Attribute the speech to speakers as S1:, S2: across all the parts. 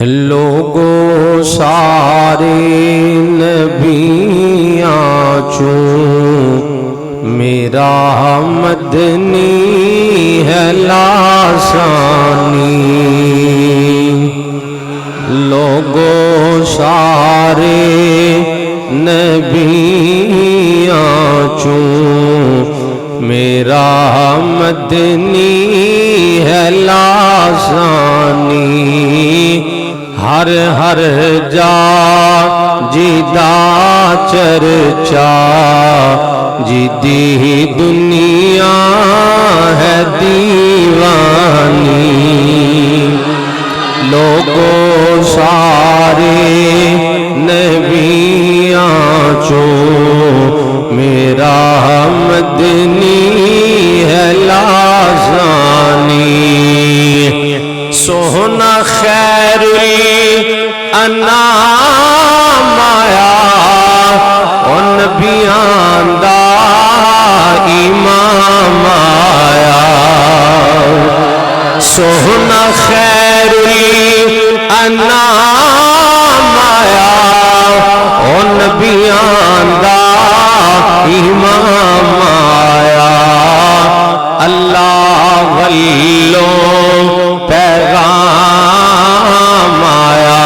S1: لوگوں سارے نبیاں چوں میرا مدنی ہے لاسانی، لوگوں سارے نبیاں چوں میرا مدنی ہے لاسانی، ہر ہر جا جیدہ چرچا جیدی دنیا ہے دیوانی، لوگوں سارے نبیاں چوں میرا مدنی ہے لازانی، سونا خیر الانام آیا اور نبیان دا امام آیا، سونا خیر الانام آیا اور نبیان دا امام آیا، اللہ والوں پیغام آیا،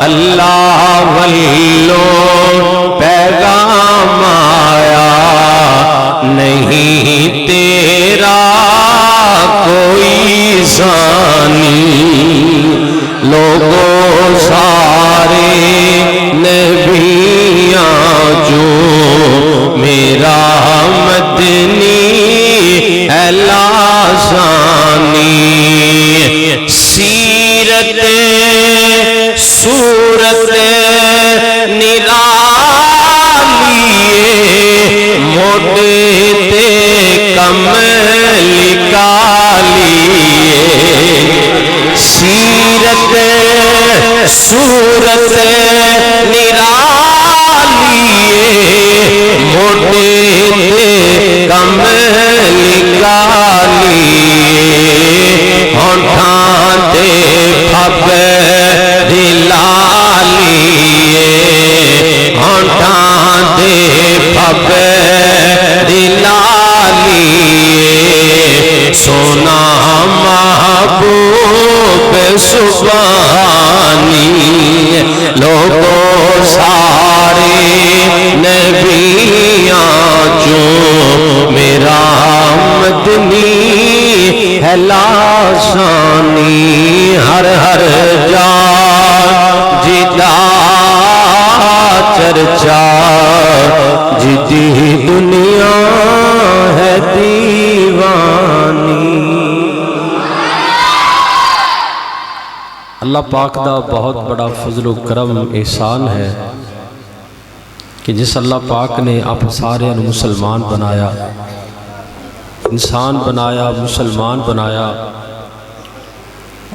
S1: اللہ والوں پیغام آیا، نہیں تیرا کوئی ثانی، لوگوں سارے نبیاں جو میرا مدنی ہے لاسانی، سیرت صورت نرالیے موٹے تے کمل کالیے، سیرت صورت نرالیے موٹے تے کمل کالیے، ہونٹھاں تے پھب دلالیے، ہونٹھاں تے پھب دلالیے، سونا محبوب سبحانی، لوگوں سارے نبیاں چوں میرا مدنی ہے لاسانی، ہر ہر جا جیدہ چرچا جیدی دنیا ہے دیوانی۔ اللہ پاک دا بہت بڑا فضل و کرم احسان ہے کہ جس اللہ پاک نے آپ سارے مسلمان بنایا، انسان بنایا، مسلمان بنایا،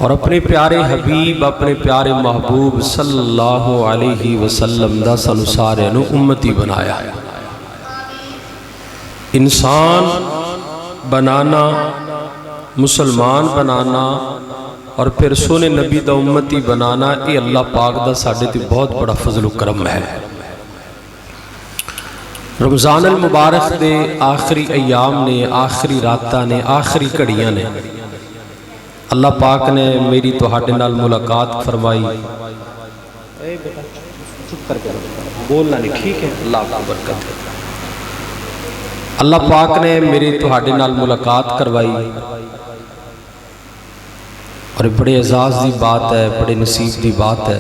S1: اور اپنے پیارے حبیب اپنے پیارے محبوب صلی اللہ علیہ وسلم دا سانو سارے نو امتی بنایا۔ انسان بنانا، مسلمان بنانا اور پھر سونے نبی دا امتی بنانا، یہ اللہ پاک دا ساڑھے تے بہت بڑا فضل و کرم ہے۔ رمضان المبارک دے آخری ایام نے، آخری راتاں نے، آخری گھڑیاں نے، اللہ پاک نے میری تہاڈے نال ملاقات فرمائی، بولنا نہیں ٹھیک ہے، اللہ کا برکت ہے، اللہ پاک نے میری تہاڈے نال ملاقات کروائی، اور بڑے اعزاز دی بات ہے، بڑے نصیب دی بات ہے،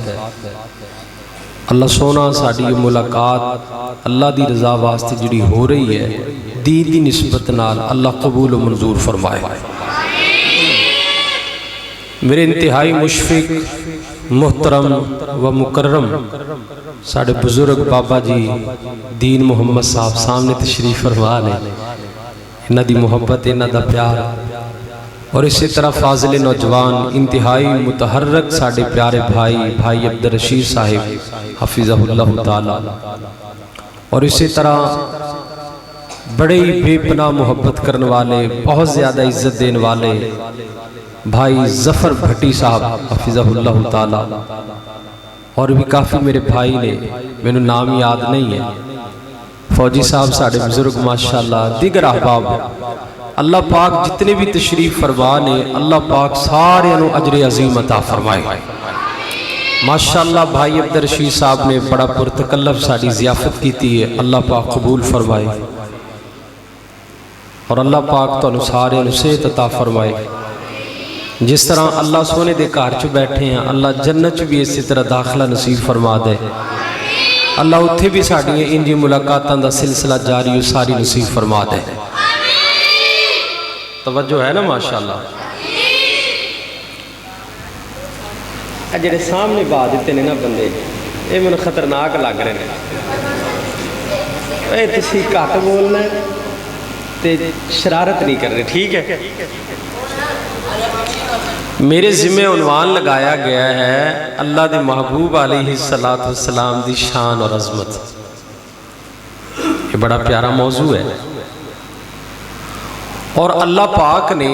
S1: اللہ سونا ساڑی ملاقات اللہ دی رضا واسطے جڑی ہو رہی ہے، دین دی نسبت نال اللہ قبول و منظور فرمائے۔ میرے انتہائی مشفق محترم و مکرم ساڑھے بزرگ بابا جی دین محمد صاحب سامنے تشریف فرما لیں، انہاں دی محبت، انہاں دا پیار، اور اسی طرح فاضل نوجوان انتہائی متحرک ساڑھے پیارے بھائی عبدالرشید صاحب حفظہ اللہ تعالی، اور اسی طرح بڑے بے پناہ محبت کرنے والے، بہت زیادہ عزت دینے والے بھائی ظفر بھٹی صاحب حفظہ اللہ تعالی، اور بھی کافی میرے بھائی نے، میں نے نام یاد نہیں ہے، فوجی صاحب ساڑھے بزرگ ماشاءاللہ، دیگر احباب، اللہ پاک جتنے بھی تشریف فرمانے اللہ پاک سارے انہوں اجر عظیم عطا فرمائے۔ ماشاءاللہ بھائی عبدالرشید صاحب نے بڑا پرتکلف ساڑھی ضیافت کی تھی ہے، اللہ پاک قبول فرمائے، اور اللہ پاک تو انہوں سارے انہوں صحت عطا فرمائے۔ جس طرح اللہ سونے دے کار چو بیٹھے ہیں، اللہ جنت بھی اسی طرح داخلہ نصیب فرما دے، اللہ اتھے بھی ساڑھی انجی ملاقاتاں دا سلسلہ جاری و ساری نصیب فرما دے۔ توجہ ہے نا ماشاءاللہ۔ جڑے سامنے با دیتے نے نا بندے، یہ میں خطرناک لگ رہے ہیں، اے تسی کٹ بولنا ہے تے شرارت نہیں کر رہے، ٹھیک ہے؟ میرے ذمہ عنوان لگایا گیا ہے اللہ دے محبوب علیہ السلام دی شان اور عظمت۔ یہ بڑا پیارا موضوع ہے، اور اللہ پاک نے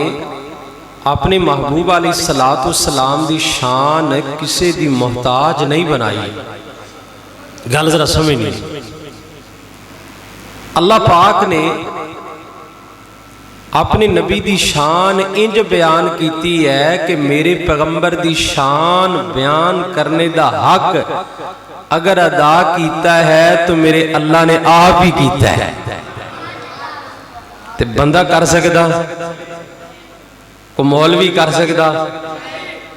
S1: اپنے محبوب علیہ السلام دی شان کسی دی محتاج نہیں بنائی۔ گل ذرا سمجھ نہیں، اللہ پاک نے اپنے نبی دی شان انج بیان کیتی ہے کہ میرے پیغمبر دی شان بیان کرنے دا حق اگر ادا کیتا ہے تو میرے اللہ نے آپ ہی کیتا ہے، تے بندہ کر سکتا، کو مولوی کر سکتا؟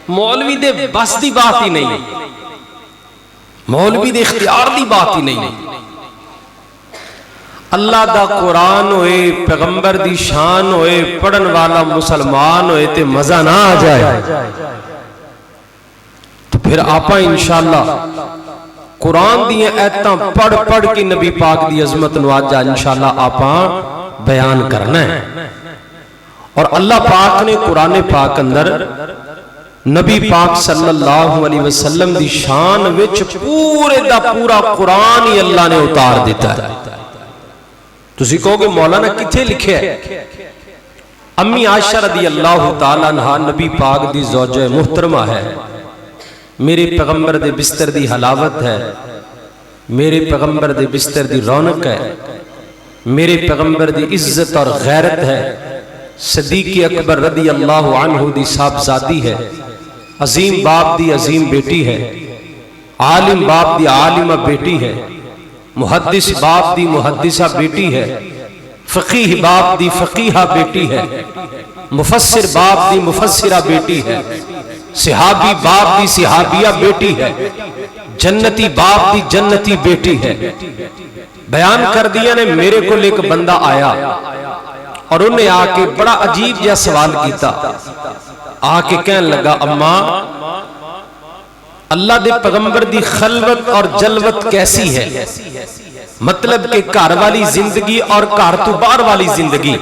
S1: مولوی دے بس دی بات ہی نہیں، مولوی دے اختیار دی بات ہی نہیں۔ اللہ دا قرآن ہوئے، پیغمبر دی شان ہوئے، پڑھن والا مسلمان ہوئے تے مزہ نہ آ جائے تو پھر آپا انشاءاللہ قرآن دی ایتاں پڑھ پڑھ کی نبی پاک دی عظمت نواجہ انشاءاللہ آپا بیان کرنا ہے۔ اور اللہ پاک نے قرآن پاک اندر نبی پاک صلی اللہ علیہ وسلم دی شان وچ پورے دا پورا قرآن ہی اللہ نے اتار دیتا ہے۔ تسی کہو گے مولانا کتھے لکھے ہے؟ امی عائشہ رضی اللہ تعالیٰ عنہ نبی پاک دی زوجہ محترمہ ہے، میرے پیغمبر دے بستر دی حلاوت ہے، میرے پیغمبر دے بستر دی رونق ہے، میرے پیغمبر دی عزت اور غیرت ہے، صدیق اکبر رضی اللہ عنہ دی صاحبزادی ہے، عظیم باپ دی عظیم بیٹی ہے، عالم باپ دی عالمہ بیٹی ہے، محدث باپ دی محدثہ بیٹی ہے، فقیہ باپ دی فقیہہ بیٹی ہے، مفسر باپ دی مفسرہ بیٹی ہے، صحابی باپ دی صحابیہ بیٹی ہے، جنتی باپ دی جنتی بیٹی ہے۔ بیان کر دیا نے میرے کو ایک بندہ آیا اور انہیں آکے بڑا عجیب جا سوال کیتا، آکے کہنے لگا اماں اللہ دے پیغمبر دی خلوت اور جلوت کیسی ہے؟ مطلب کہ گھر والی زندگی اور گھر تو باہر والی زندگی۔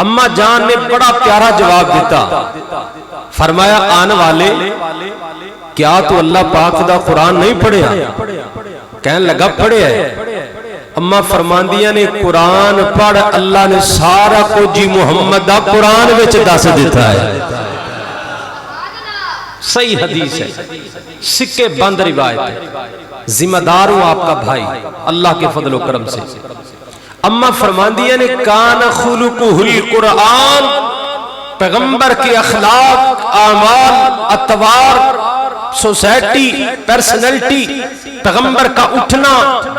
S1: اماں جان نے بڑا پیارا جواب دیتا، فرمایا آن والے کیا تو اللہ پاک دا قرآن نہیں پڑھیا؟ کہنے لگا پڑھے ہے۔ اماں فرماندیاں نے قرآن پڑھ اللہ نے سارا کو جی محمد دا قرآن وچ دس دیتا ہے۔ صحیح حدیث ہے، سکے بند روایت ہے، ذمہ دار ہوں آپ کا بھائی اللہ کے فضل و کرم سے۔ اماں فرماندیاں نے کان خلقہ القرآن، پیغمبر کے اخلاق، اعمال، اطوار، سوسائٹی، پرسنلٹی، پیغمبر کا اٹھنا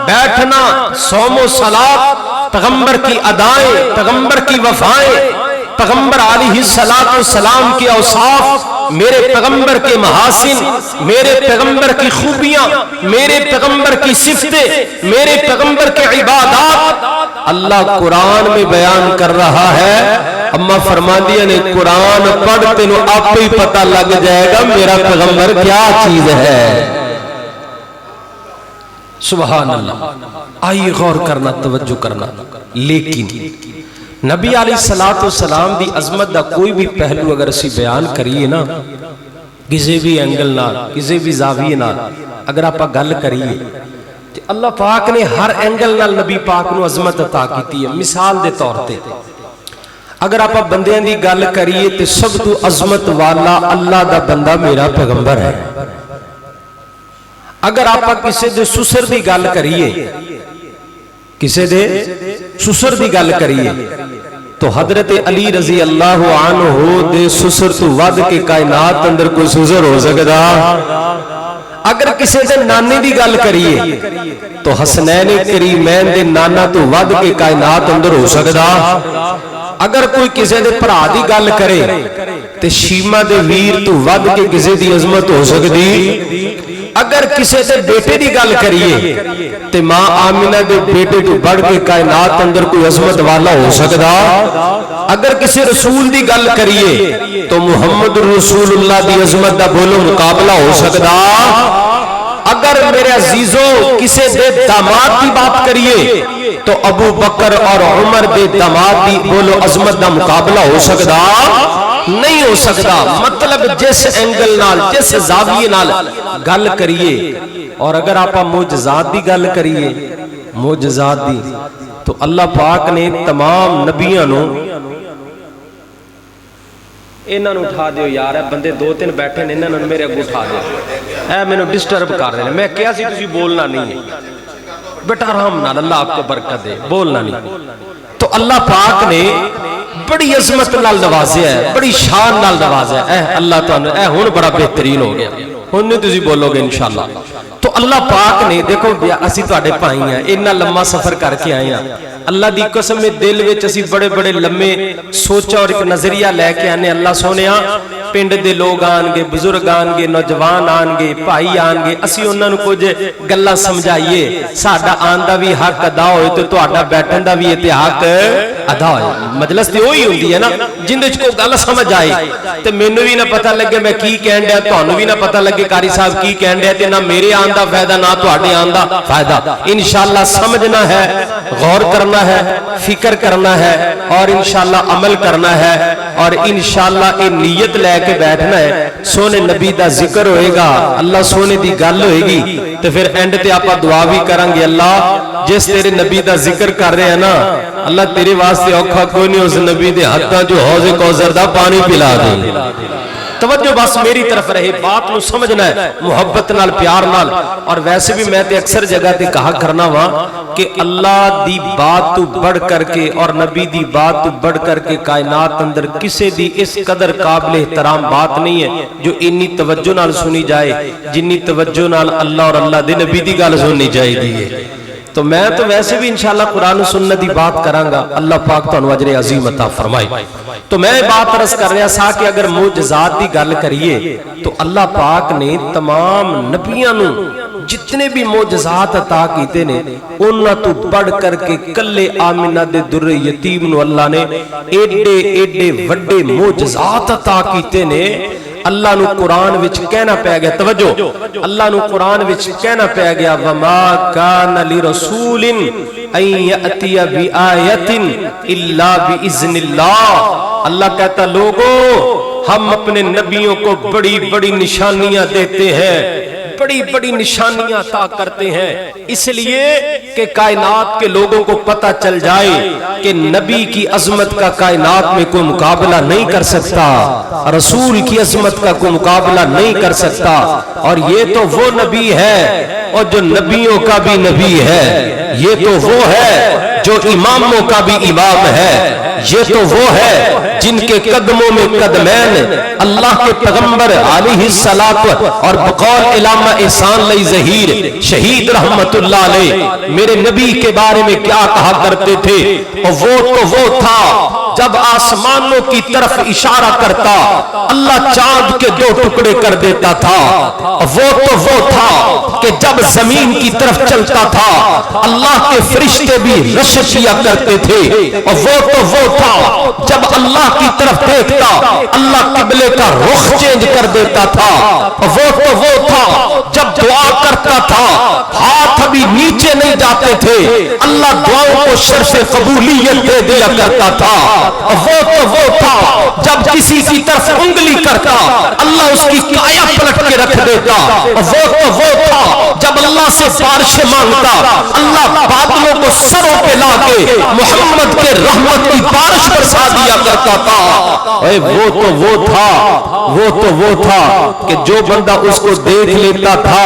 S1: بیٹھنا، صوم و صلاۃ، پیغمبر کی ادائیں، پیغمبر کی وفائیں، پیغمبر علیہ السلام کے اوصاف، میرے پیغمبر کے محاسن، میرے پیغمبر کی خوبیاں، میرے پیغمبر کی صفتیں، میرے پیغمبر کے عبادات اللہ قرآن میں بیان کر رہا ہے۔ اماں فرماندیاں نے قرآن پڑھتے نو آپ ہی پتہ لگ جائے گا میرا پیغمبر کیا چیز ہے۔ سبحان اللہ، آئیے غور کرنا، توجہ کرنا۔ لیکن نبی علیہ السلام دی عظمت دا کوئی بھی پہلو اگر اسی بیان کریے نا، کسی بھی اینگل نال، کسی بھی زاویے نال اگر آپ گل کریے کہ اللہ پاک نے ہر اینگل نال نبی پاک نو عظمت عطا کیتی ہے۔ مثال دے طور تے اگر آپ بندیاں دی گل کریے تے سب تو عظمت والا اللہ دا بندہ میرا پیغمبر ہے. اگر آپ کسی دے سسر دی گل کریے کسی دے سسر دی گل کریے تو حضرت علی رضی اللہ عنہ دے سسر تو ود کے کائنات اندر کوئی سسر ہو سکتا. اگر کسی دے نانے دی گل کریے تو حسنین کریمین دے نانا تو ود کے کائنات اندر ہو سکتا. اگر کوئی کسی دے بھرا دی گل کرے تے شیما دے ویر تو ود کے کسی دی عظمت ہو سکتی. اگر کسی دے بیٹے دی گل کریے تے ماں آمینہ دے بیٹے تو بڑھ کے کائنات اندر کوئی عظمت والا ہو سکتا. اگر کسی رسول دی گل کریے تو محمد رسول اللہ دی عظمت دا بولو مقابلہ ہو سکتا. اگر میرے عزیزوں کسی دے داماد کی بات کریے تو ابو بکر اور عمر دے داماد دی بولو عظمت دا مقابلہ ہو سکتا نہیں ہو سکتا. مطلب جس اینگل نال جس زاویے نال گل کریے. اور اگر آپ معجزات دی گل کریے معجزات دی تو اللہ پاک نے تمام نبیوں نو انہاں نو اٹھا دیو یار ہے بندے دو تین بیٹھے نے انہاں نو میرے اگے اٹھا دیو اے میں نو ڈسٹرب کر رہے ہیں. میں کیا سی تسی بولنا نہیں ہے بیٹا آرام نال اللہ آپ کو برکت دے بولنا نہیں. تو اللہ پاک نے بڑی عظمت نال نوازیا ہے بڑی شان نال نوازیا ہے. اے اللہ تعالی اے ہن بڑا بہترین ہو گیا ہن نہیں تسی بولو گے انشاءاللہ. تو اللہ پاک نے دیکھو اسی تواڈے بھائی ہیں اتنا لمبا سفر کر کے آئے ہیں. اللہ دی قسم میں دل وچ اسی بڑے بڑے لمبے سوچا اور ایک نظریہ لے کے آنے. اللہ سونیا پنڈ دے لوگ آن گے بزرگ آن گے نوجوان آن گے بھائی آن گے اسی انہاں نو کچھ گلاں سمجھائیے. ساڈا آن دا بھی حق ادا ہوئے تو تہاڈا بیٹھن دا بھی حق ادا ہوئے. مجلس تے وہی ہوندی ہے نا جندے وچ کوئی گل سمجھ آئے تے مینوں بھی نہ پتہ لگے میں کی کہن ڈیا تانوں بھی نہ پتہ لگے قاری صاحب کی کہن ڈیا تے نہ میرے آن دا فائدہ نہ تہاڈے آن دا فائدہ. انشاءاللہ سمجھنا ہے غور کرنا ہے فکر کرنا ہے اور انشاءاللہ عمل کرنا ہے اور انشاءاللہ یہ نیت لے کے بیٹھنا ہے. سونے نبی دا ذکر ہوئے گا اللہ سونے دی گل ہوئے گی تو پھر اینڈ تے آپا دعا بھی کریں گے اللہ جس تیرے نبی دا ذکر کر رہے ہیں نا اللہ تیرے واسطے اوکھا کوئی نہیں اس نبی دے حقا جو حوض کوثر دا پانی پلا دے. توجہ بس میری طرف رہے بات نو سمجھنا ہے محبت نال پیار نال. اور ویسے بھی میں تے اکثر جگہ تے کہا کرنا وا کہ اللہ دی بات تو بڑھ کر کے اور نبی دی بات تو بڑھ کر کے کائنات اندر کسے دی اس قدر قابل احترام بات نہیں ہے جو انی توجہ نال سنی جائے جنی توجہ نال اللہ اور اللہ دے نبی دی گل سننی چاہیے. تو میں تو ویسے بھی انشاءاللہ قرآن و سنت دی بات کرانگا اللہ پاک تانوں اجر عظیم عطا فرمائے. تو میں بات عرض کر رہا سا کہ اگر معجزات دی گل کریے تو اللہ پاک نے تمام نبیوں نو جتنے بھی معجزات عطا کیتے نے انہاں تو بڑھ کر کے کلے آمنہ دے در یتیم نو اللہ نے ایڈے ایڈے وڈے معجزات عطا کیتے نے. اللہ نو قرآن وچ کہنا پہ گیا توجہ اللہ نو قرآن وچ کہنا پہ گیا وما کان لرسول ان یأتی بآیت الا باذن اللہ. اللہ کہتا لوگو ہم اپنے نبیوں کو بڑی بڑی نشانیاں دیتے ہیں بڑی بڑی نشانیاں عطا کرتے ہیں اس لیے کہ کائنات کے لوگوں کو پتہ چل جائے کہ نبی کی عظمت کا کائنات میں کوئی مقابلہ نہیں کر سکتا رسول کی عظمت کا کوئی مقابلہ نہیں کر سکتا. اور یہ تو وہ نبی ہے اور جو نبیوں کا بھی نبی ہے یہ تو وہ ہے جو اماموں کا بھی امام ہے یہ تو وہ ہے جن کے قدموں میں قدمین اللہ کے پیغمبر علیہ الصلوۃ اور بقول علامہ احسان علی ظہیر شہید رحمت اللہ علیہ میرے نبی کے بارے میں کیا کہا کرتے تھے. اور وہ تو وہ تھا جب آسمانوں کی طرف اشارہ کرتا اللہ چاند کے دو ٹکڑے کر دیتا تھا. وہ تو وہ تھا کہ جب زمین کی طرف چلتا تھا اللہ کے فرشتے بھی رشک کیا کرتے تھے. اور وہ تو وہ تھا جب اللہ کی طرف دیکھتا اللہ قبلے کا رخ چینج کر دیتا تھا. اور وہ تو وہ تھا جب دعا کرتا تھا ہاتھ ابھی نیچے نہیں جاتے تھے اللہ دعاؤں کو شرف قبولیت دے دیا کرتا تھا. اور وہ تو وہ تھا جب کسی کی طرف انگلی کرتا اللہ اس کی کایا پلٹ کے رکھ دیتا. اور وہ تو وہ تھا جب جب اللہ سے بارشیں مانگتا اللہ بادلوں کو سروں پہ لا کے محمد کے رحمت کی بارش برسا دیا کرتا تھا۔ اے وہ تھا کہ جو بندہ اس کو دیکھ لیتا تھا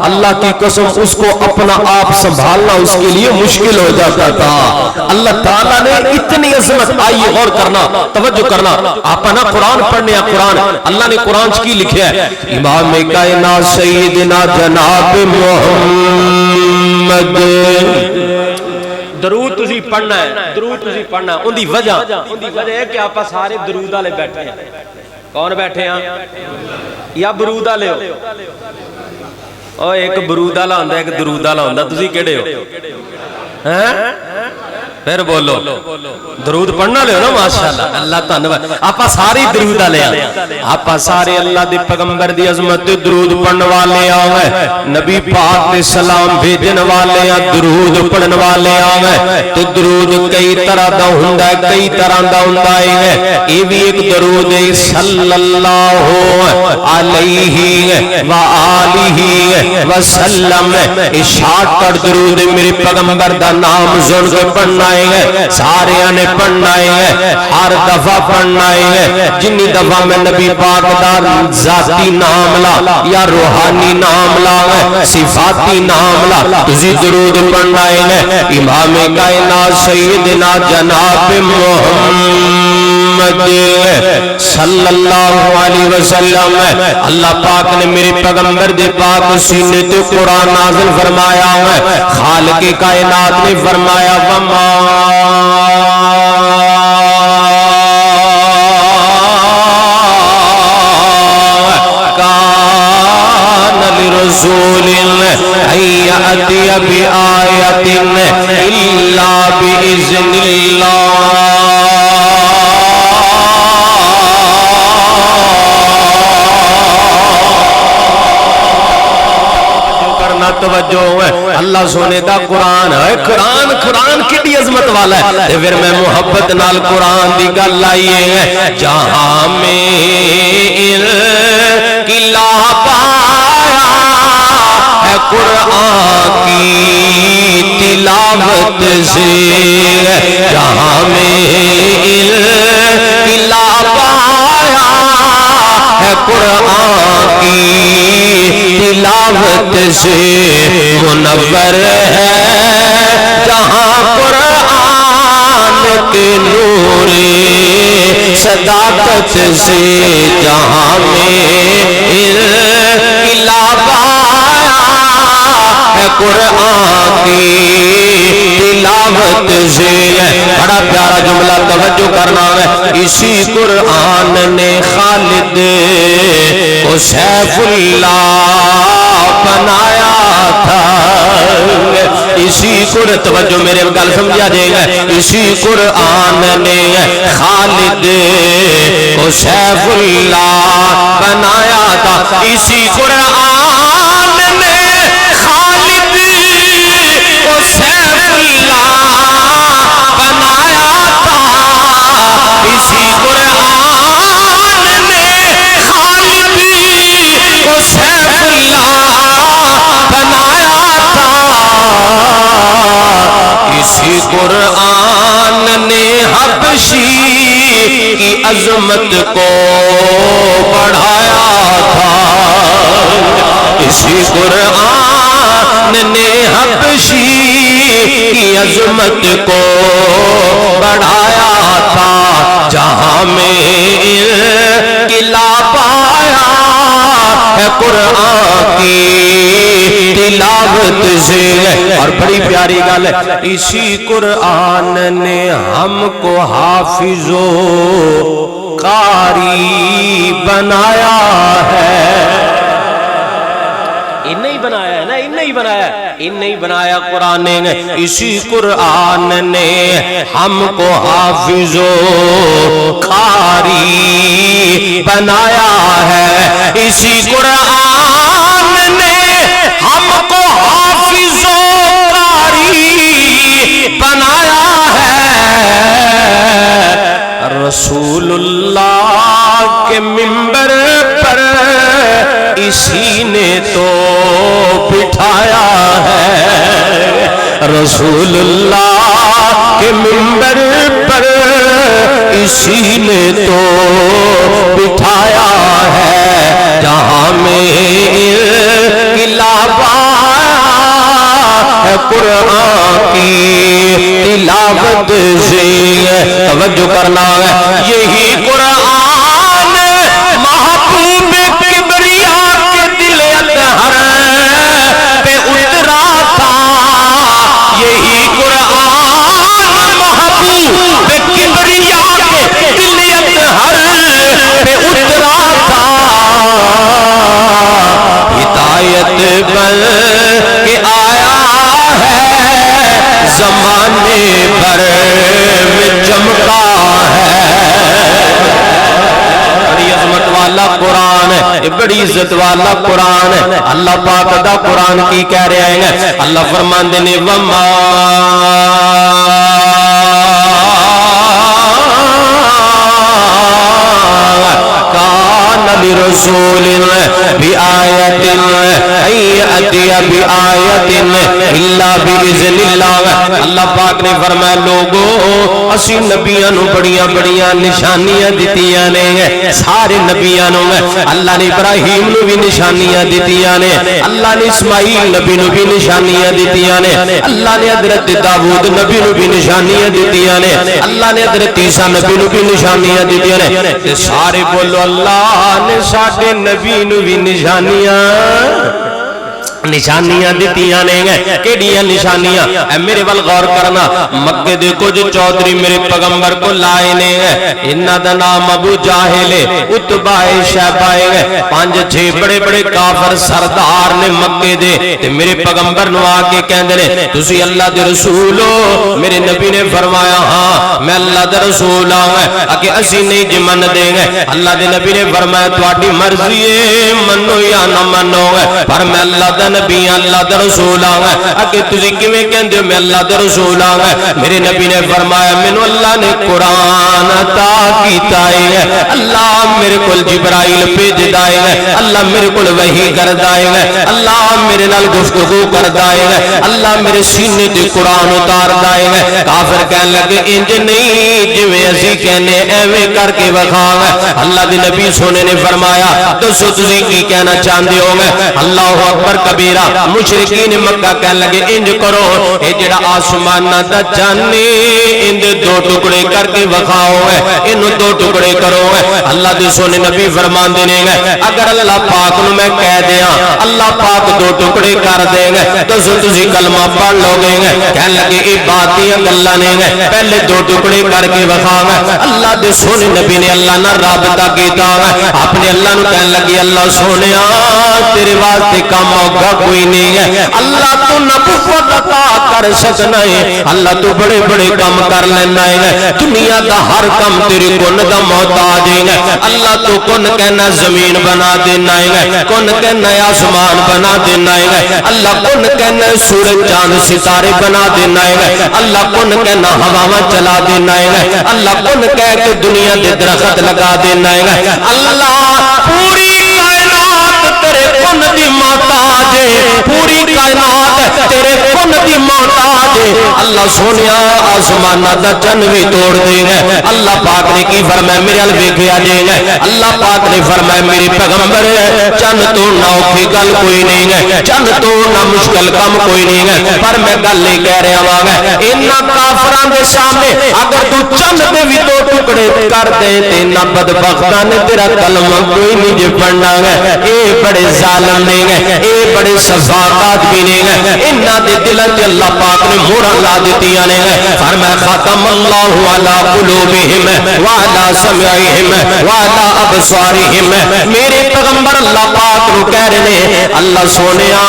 S1: اللہ کی قسم اس کو اپنا آپ سنبھالنا اس کے لیے مشکل ہو جاتا تھا۔ اللہ تعالیٰ نے اتنی عظمت، آئیے غور کرنا، توجہ کرنا، آپ نا قرآن پڑھنے یا قرآن اللہ نے قرآن کی لکھا ہے امام کائنات سیدنا جناب محمد درود تسی پڑھنا ہے، درود تسی پڑھنا ہے۔ ان دی وجہ ہے کہ آپ سارے درود والے بیٹھے ہیں۔ کون بیٹھے ہیں؟ یا برود والے ہو؟ او ایک برود والا ہوندا ہے، ایک درود والا ہوندا، تسی کیڑے ہو؟ ہیں؟ پھر بولو درود پڑھنا لے ہو نا ماشاءاللہ اللہ تنوار آپ ساری درود والے ہیں، آپ سارے اللہ دی پیغمبر دی عظمت درود پڑھن والے ہیں، نبی پاک دے سلام بھیجن والے ہیں، درود پڑھن والے ہیں۔ تو درود کئی طرح دا ہوندا ہے، کئی طرح دا ہوندا ہے۔ یہ بھی ایک درود ہے صلی اللہ علیہ وآلہ وسلم، شارٹ کٹ درود میرے پیغمبر دا نام سن کے پڑھنا ہے، سارے نے پڑھنا ہے، ہر دفعہ پڑھنا ہے۔ جنی دفعہ میں نبی پاک دا ذاتی نام لا یا روحانی نام لا صفاتی نام لا تسی درود پڑھنا ہے۔ امام کائنات سیدنا جناب محمد صلی اللہ علیہ وسلم، اللہ پاک نے میرے پیغمبر دے پاک سینے تے قرآن نازل فرمایا ہے۔ خالق کائنات نے فرمایا وما کان لرسول ان یأتی بآیۃ الا بإذن اللہ۔ توجہ ہے اللہ سونے دا قرآن ہے، قرآن کتنی عظمت والا ہے۔ پھر میں محبت نال قرآن دی گل آئی ہے، جہاں میں انقلاب آیا ہے قرآن کی تلاوت سے، جہاں میں انقلاب آیا ہے قرآن کی تلاوت سے، منور ہے جہاں قرآن کے نور صداقت سے، جہاں میں انقلاب آیا ہے قرآن کی تلاوت سے۔ بڑا پیارا جملہ توجہ کرنا ہے، اسی قرآن نے خالد کو سیف اللہ بنایا تھا، اسی قرآن توجہ میرے گل سمجھا جائے گا، اسی قرآن نے خالد کو سیف اللہ بنایا تھا، اسی قرآن نے خالد کو سیف اللہ بنایا تھا، اسی قرآن نے خالد کو سیف اللہ بنایا تھا، اسی قرآن نے حبشی کی عظمت کو بڑھایا تھا، اسی قرآن نے حبشی کی عظمت کو بڑھایا تھا، جہاں میں انقلاب آیا ہے قرآن کی تلاوت سے۔ اور بڑی پیاری گل ہے، اسی قرآن نے ہم کو حافظ و قاری بنایا ہے۔ انہیں بنایا ہے نا، انہیں بنایا، انہیں بنایا قرآن نے، اسی قرآن نے ہم کو حافظ و قاری بنایا ہے، اسی قرآن نے ہم کو حافظ و قاری بنایا ہے۔ رسول اللہ کے منبر پر اسی نے تو بٹھایا ہے، رسول اللہ کے منبر پر اسی نے تو بٹھایا ہے، جہاں میں قرآن کی تلاوت سے توجہ کرنا ہے، یہی قرآن محبوب کبریا کے دل اطہر پہ اترا تھا، یہی قرآن محبوب کبریا کے دل اطہر پہ اترا تھا، ہدایت بن کے آیا زمانے بھر میں چمکا ہے، بڑی عظمت والا قرآن ہے، بڑی عزت والا قرآن ہے۔ اللہ پاک دا قرآن کی کہہ رہے ہیں، اللہ فرماندے نے وما کان لرسول بآیت ایأتی بآیت الا باذن اللہ، اللہ پاک نے فرمایا لوگو اسی نبیاں نو بڑیاں بڑیاں نشانیاں دتیاں نے، سارے نبیاں نو اللہ نے ابراہیم نو بھی نشانیاں دتیاں نے، اللہ نے اسماعیل نبی نو بھی نشانیاں دتیاں نے، اللہ نے حضرت داؤد نبی نو بھی نشانیاں دتیاں نے، اللہ نے حضرت عیسیٰ نبی نو بھی نشانیاں دتیاں نے، تے سارے بولو اللہ نے ساڈے نبی نو بھی نشانیاں دتیاں نے، کیڑیاں نشانیاں؟ اے میرے ول غور کرنا، مکے دے کچھ چودھری میرے پیغمبر کو لائے نے، انہاں دا نام ابو جاہل اتبا شیبہ ہے، 5-6 بڑے بڑے کافر سردار نے مکے دے، تے میرے پیغمبر نو آ کے کہندے نے تسی اللہ دے رسول ہو؟ میرے نبی نے فرمایا ہاں میں اللہ دے رسول ہوں، کہ اسی نہیں جی من دیں گے، اللہ دے نبی نے فرمایا تواڈی مرضی ہے منو یا نہ منو، پر میں اللہ دا نبی اللہ دا رسول آگا، اگر تجھے کیویں کہندے ہو میں اللہ دا رسول آگا؟ میرے نبی نے فرمایا مینوں اللہ نے قرآن عطا کیتا ہے، اللہ میرے کول جبرائیل بھیجدا ہے، اللہ میرے کول وحی کردا ہے، اللہ میرے نال گفتگو کردا ہے، اللہ میرے سینے تے قرآن اتاردا ہے۔ کافر کہن لگے انج نہیں جویں اسی کہنے ایویں کر کے وکھاواں، اللہ دے نبی سونے نے فرمایا دسو تسی کی کہنا چاہندے ہو؟ اللہ اکبر کبھی مشرکین مکہ کہنے لگے انج کرو اے جڑا آسمان دا چاندنی ان دے 2 ٹکڑے کر کے وکھاؤ ہے، انہوں 2 ٹکڑے کرو ہے۔ اللہ دے سونے نبی فرمان دینے گے اگر اللہ پاک نو میں کہہ دیا اللہ پاک 2 ٹکڑے کر دیں گے تو تسی کلمہ پڑھ لو گے، کہنے لگے اے بات دیا گلاں نے، پہلے 2 ٹکڑے کر کے وکھاؤ۔ اللہ دے سونے نبی نے اللہ نال رابطہ کیتا، اپنے اللہ نو کہنے لگے اللہ سونیا تیرے واسطے کام ہوگا کوئی نہیں ہے، اللہ تو نبوت عطا کر سکنا ہے، اللہ تو بڑے بڑے کام کر لینا ہے، دنیا دا ہر کام تیرے کن دا محتاج ہے، اللہ تو کن کہنا زمین بنا دینا ہے، کن کہنا آسمان بنا دینا ہے، اللہ کن کہنا سورج چاند ستارے بنا دینا ہے، اللہ کن کہنا ہواواں چلا دینا ہے، اللہ کن کہہ کے دنیا دے درخت لگا دینا ہے، اللہ پوری کائنات تیرے کن دی محتاج ہے، پوری کائنات تیرے کن دی محتاج ہے۔ اللہ سونیا آسمان دا چن بھی توڑ دے گا، اللہ پاک نے کی فرمایا میرے ال ویکھیا جے گا، اللہ پاک نے فرمایا میرے پیغمبر چن توڑنا اوکھی گل کوئی نہیں ہے، چن توڑنا مشکل کام کوئی نہیں ہے، پر میں گل نہیں کہہ رہا ہوں انہاں کافراں دے سامنے اگر تو چن دے بھی 2 ٹکڑے کر دے تے نہ بدبختاں نے تیرا کلمہ کوئی نہیں جے پڑھنا ہے، اے بڑے ظالم نہیں ہے، اے بڑے سفاکات بھی نہیں ہے، انہاں دے دلاں تے اللہ پاک نے مہر لا دتیاں نے، فرمایا ختم اللہ علی قلوبہم وعلی سمعہم وعلی ابصارہم، میرے پیغمبر اللہ پاک نو کہہ رہے ہیں اللہ سونیا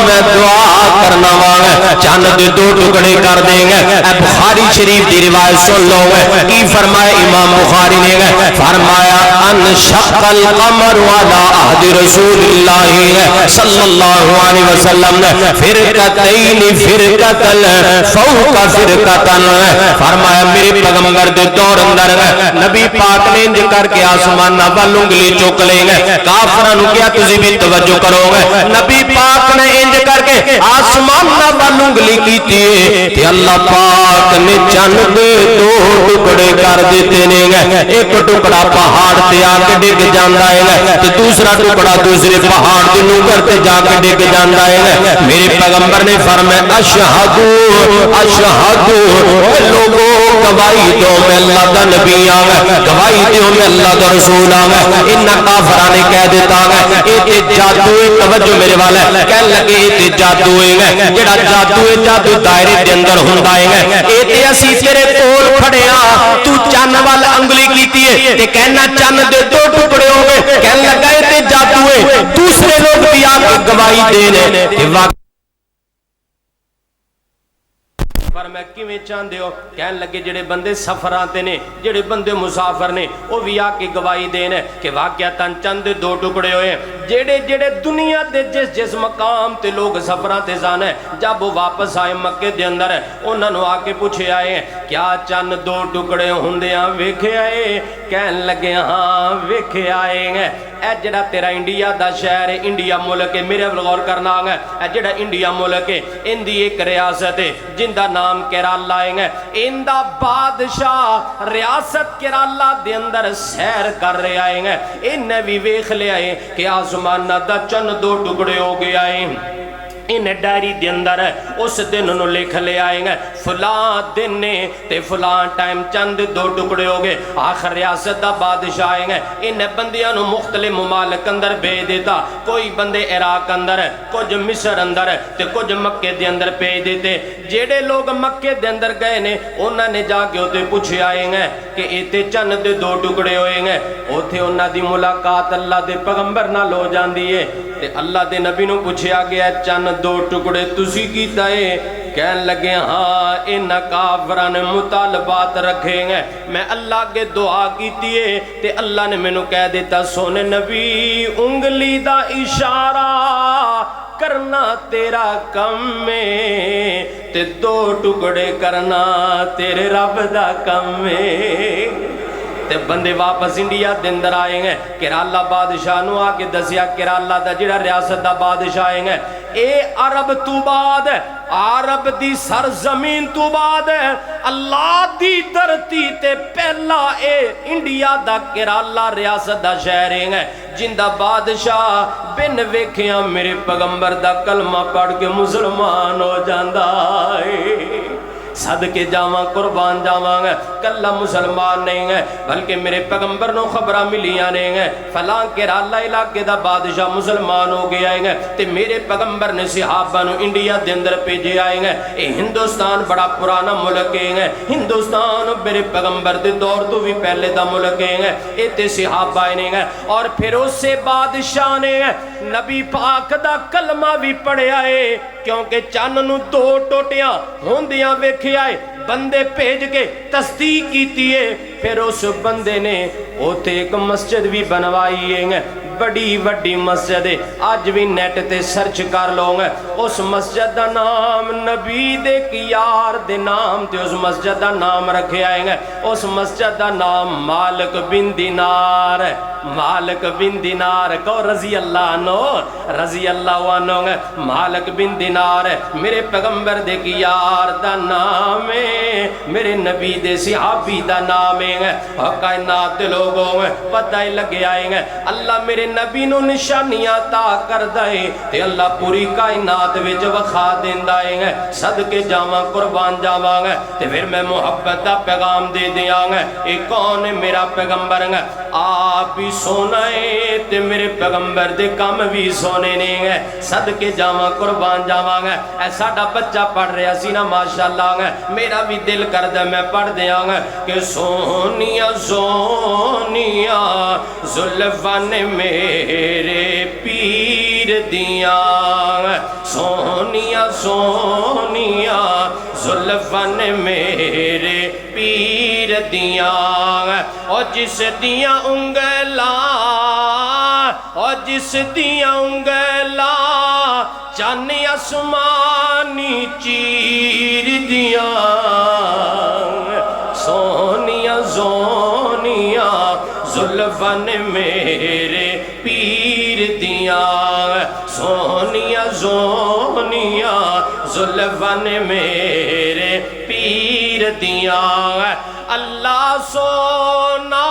S1: میں دعا کرنا وا چاند دے 2 ٹکڑے کر دیں گے۔ اے بخاری شریف دی روایت سن لو، کی فرمایا امام بخاری نے فرمایا ان شق القمر علی عہد رسول اللہ صلی اللہ علیہ وسلم فرقتین فرقتن فوق فرقتن، فرمایا میرے پیغمبر دے دور اندر نبی پاک نے انج کر کے آسمان ول انگلی چک لے گئے، کافراں نو کیا تسی بھی توجہ کرو گے، نبی پاک آسمان نال انگلی کیتی ہے تے اللہ پاک نے چند دے دو ٹکڑے کر دیتے نے ایک ٹکڑا پہاڑ تے آ کے ڈگ جاندا ہے تے دوسرا ٹکڑا دوسرے پہاڑ دے نوکر تے جا کے ڈگ جاندا ہے میرے پیغمبر نے فرمایا اشہدو لوگوں گواہی دو میں اللہ دا نبی آگا گواہی دیو میں اللہ دا رسول آگا انہا کافرہ نے کہہ دیتا آگا اے تے جادوئے توجہ میرے والا ہے کہہ لگے اے تے جادوئے جڑا جادوئے جادو دائرے دے اندر ہندائے اے تے اسی تیرے کول کھڑے تو چن وال انگلی کیتی ہے تے کہنا چن دے دو ٹکڑے ہو گئے کہنے لگا اے تے جادوئے دوسرے لوگ بھی آ کے گواہی دینے تے واقعی پر میں کیویں چاہندے ہو کہن لگے جڑے بندے سفراں تے نے جڑے بندے مسافر نے او بھی آ کے گواہی دینے کہ واقعتاً چند دو ٹکڑے ہوئے جڑے جڑے دنیا دے جس مقام تے لوگ سفراں تے جانے جب وہ واپس آئے مکے دے اندر انہاں نوں آ کے پوچھے آئے کیا چند دو ٹکڑے ہوندیاں ویکھے آئے کہن لگے ہاں ویکھے آئے ہیں اے جڑا تیرا انڈیا دا شہر ہے انڈیا ملک ہے میرے غور کرنا آگا اے جڑا انڈیا ملک ہے ان دی ایک ریاست ہے جن دا نام کیرالا ہے ان دا بادشاہ ریاست کیرالا دے اندر سیر کر رہے آئے ہیں ان نے بھی ویکھ لے آئے کہ آسمان دا چند دو ٹکڑے ہو گئے آئے ان ڈائری دے اندر اس دن انہوں لکھ لے آئیں گے فلاں دن نے تے فلاں ٹائم چند دو ٹکڑے ہو گئے آخر ریاست دا بادشاہ آئیں گے ان بندیاں نو مختلف ممالک اندر بھیج دیتا کوئی بندے عراق اندر کچھ مصر اندر تے کچھ مکے دے اندر بھیج دیتے جیڑے لوگ مکے دے اندر گئے نے انہاں نے جا کے ہوتے پوچھے آئیں گے کہ ایتے چند دو ٹکڑے ہوئیں گے اوتھے انہاں دی ملاقات اللہ دے پیغمبر نال ہو جاندی ہے تے اللہ دے نبی نو پوچھیا گیا چند دو ٹکڑے تسی کیتا ہے کہن لگے ہاں ان کافران مطالبات رکھیں گے میں اللہ کے دعا کیتی ہے تے اللہ نے میں نو کہہ دیتا سونے نبی انگلی دا اشارہ کرنا تیرا کم میں تے دو ٹکڑے کرنا تیرے رب دا کم میں تے بندے واپس انڈیا دے اندر آئے ہیں کیرالا بادشاہ نو آ کے دسیا کیرالا دا جڑا ریاست دا بادشاہ آئے ہیں اے عرب تو بعد عرب دی سرزمین تو بعد اللہ دی دھرتی تے پہلا اے انڈیا دا کیرالا ریاست دا شہر ہے جن دا بادشاہ بن ویکھیاں میرے پیغمبر دا کلمہ پڑھ کے مسلمان ہو جاندا ہے صدقے جاواں قربان جاواں گے کلا مسلمان نہیں ہے بلکہ میرے پیغمبر نو خبرہ ملیاں نہیں ہے فلاں کیرالا علاقے دا بادشاہ مسلمان ہو گیا ہے تے میرے پیغمبر نے صحابہ نو انڈیا دے اندر بھیجے آئے ہیں اے ہندوستان بڑا پرانا ملک ہے ہندوستان میرے پیغمبر دے دور تو بھی پہلے دا ملک ہے اے تے صحابہ آئے ہیں اور پھر اس سے بادشاہ نے نبی پاک دا کلمہ بھی پڑھیا ہے کیونکہ چن نو دو ٹوٹیاں ہوندیاں ویکھے آئے بندے بھیج کے تصدیق کیتی ہے پھر اس بندے نے اوتے ایک مسجد بھی بنوائی ہے بڑی وڈی مسجد ہے آج بھی نیٹ تے سرچ کر لو گے اس مسجد دا نام نبی دے کی یار دے نام تے اس مسجد دا نام رکھے آئیں گے اس مسجد دا نام مالک بن دینار مالک بن دینار کو رضی اللہ عنہ رضی اللہ عنہ مالک بن دینار میرے پیغمبر دے کی یار دا نام ہے میرے نبی دے صحابی دا نام ہے اور کائنات دے لوگوں میں پتہ ہی لگے آئیں گے اللہ میرے نبی نو نشانیاں تا کر دائے تے اللہ پوری کائنات وچ وکھا دیندا ہے صدقے جاواں قربان جاواں گے تے پھر میں محبت دا پیغام دے دیاں گے اے کون ہے میرا پیغمبر ہے آپ بھی سونا ہے تے میرے پیغمبر دے کام بھی سونے نہیں ہے صدقے جاواں قربان جاواں گے اے ساڈا بچہ پڑھ رہا سی نا ماشاءاللہ ہے میرا بھی دل کردا میں پڑھ دیاں گے کہ سونیا سونیا زلفاں نے میرے پیر دیاں سونیا سونیا زلفاں نے میرے پیر دیاں اور جس دیاں انگلاں اور جس دیاں انگلاں چاند آسمانی چیر دیاں سونیا سونیا زلفاں نے میرے پیر دیاں سونیا سونیا سونیاں زلفن میرے پیر دیاں اللہ سونا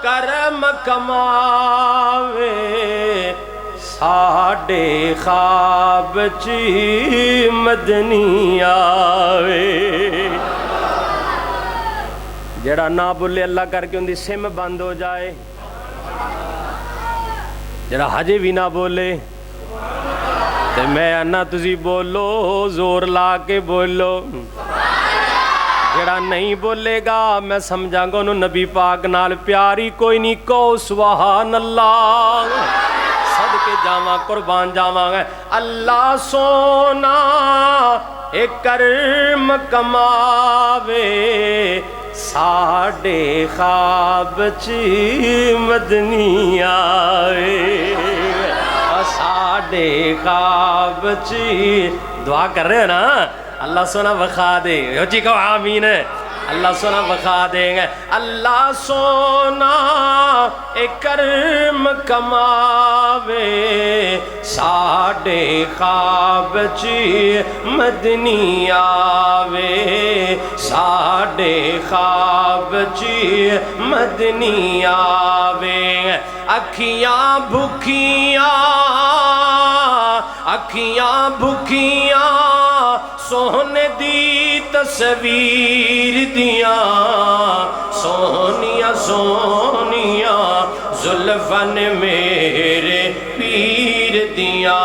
S1: کرم کماوے ساڈے خواب چی مدنی آوے جڑا نہ بولے اللہ کر کے ان دی سم بند ہو جائے جڑا حجے بھی نہ بولے تے میں انا تسی بولو زور لا کے بولو جڑا نہیں بولے گا میں سمجھاں گا انہوں نبی پاک نال پیاری کوئی نہیں کو سبحان اللہ صدقے جاواں قربان جاواں اللہ سونا ایک کرم کماوے ساڈے خواب چی مدنی آوے ساڈے خواب چی دعا کر رہے ہیں نا اللہ سونا بخا دے ہو جی کو آمین ہے اللہ سونا بخا دیں گے اللہ سونا ایک کرم کماوے ساڈے خواب چی مدنی آوے ساڈے خواب چی مدنی آوے اکھیاں بھکیاں سونے دی تصویر دیاں سونیاں سونیاں زلفن میرے پیر دیاں